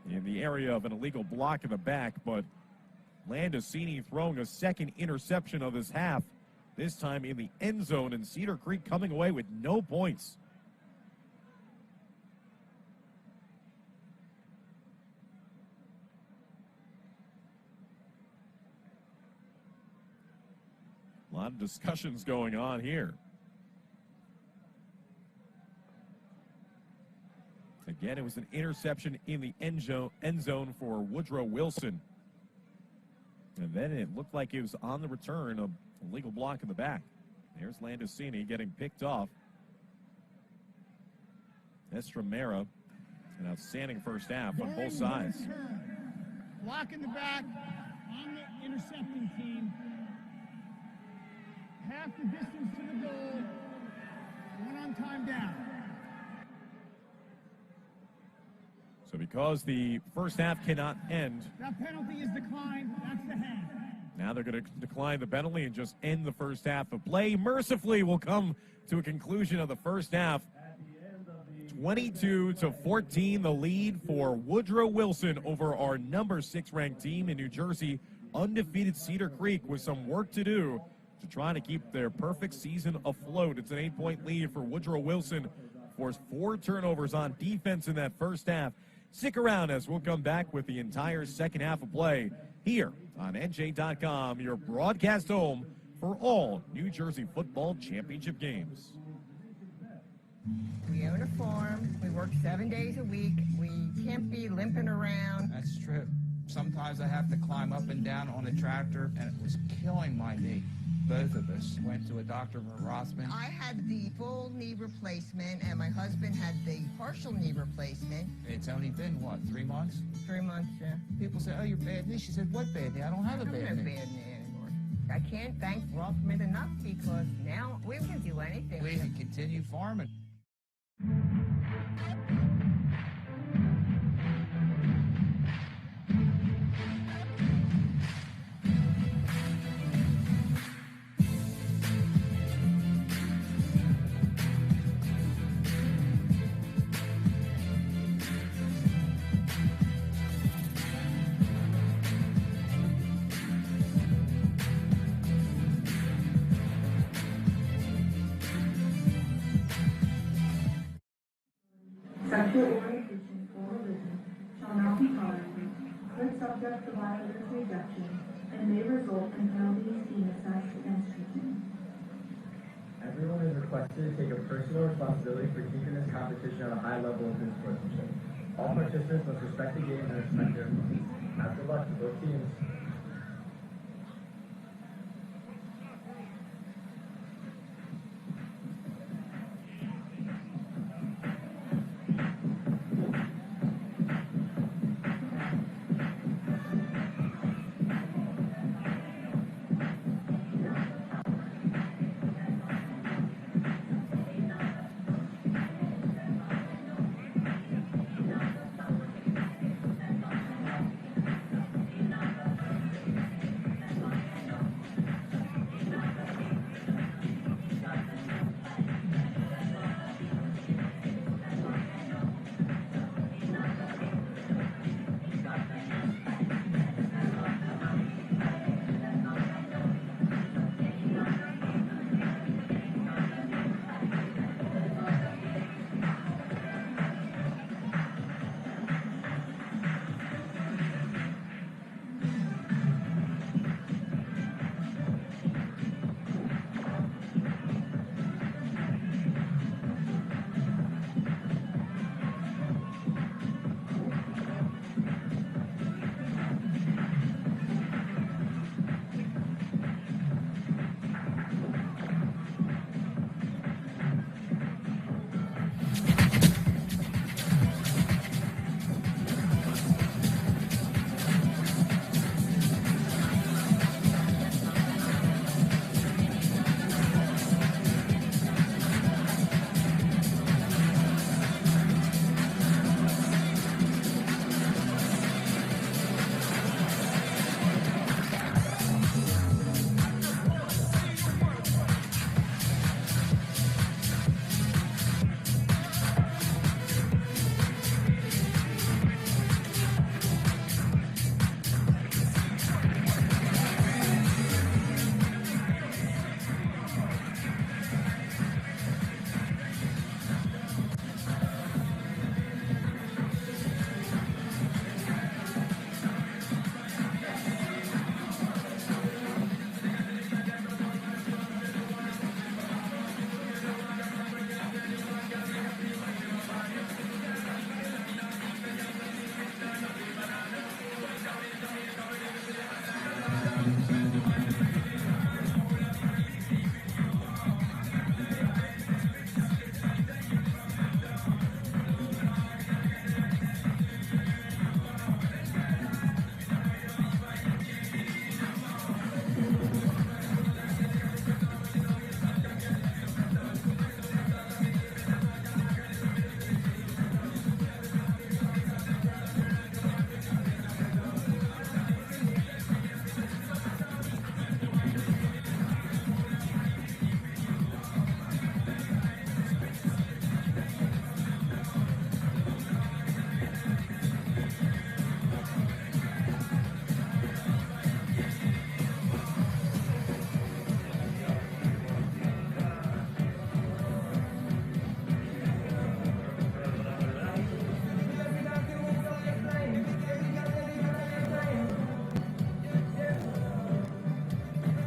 in the area of an illegal block in the back. But Landicini throwing a second interception of his half, this time in the end zone, and Cedar Creek coming away with no points. A lot of discussions going on here. Again, it was an interception in the end zone for Woodrow Wilson. And then it looked like it was on the return of a legal block in the back. There's Landicini getting picked off. Estramera, an outstanding first half on both sides. Block in the back on the intercepting team. Half the distance to the goal. 1 on time down. So because the first half cannot end, that penalty is declined. That's the half. Now they're going to decline the penalty and just end the first half of play. Mercifully, we'll come to a conclusion of the first half. 22-14, the lead for Woodrow Wilson over our number 6 ranked team in New Jersey. Undefeated Cedar Creek with some work to do to try to keep their perfect season afloat. It's an 8-point lead for Woodrow Wilson. Forced 4 turnovers on defense in that first half. Stick around as we'll come back with the entire second half of play here on NJ.com, your broadcast home for all New Jersey football championship games. We own a farm. We work 7 days a week. We can't be limping around. That's true. Sometimes I have to climb up and down on a tractor, and it was killing my knee. Both of us went to a doctor for Rossman. I had the full knee replacement, and my husband had the partial knee replacement. It's only been, what, 3 months? 3 months, yeah. People say, oh, you're bad knee. She said, what bad knee? I don't have a I don't bad have a knee. bad knee anymore. I can't thank Rossman enough because now we can do anything. We can continue farming. Sexual orientation or religion shall not be taught discuss the violators' rejection and may result in penalties being assessed against your team. Everyone is requested to take a personal responsibility for keeping this competition at a high level of sportsmanship. All participants must respect the game and respect their opponents. Best of luck to both teams.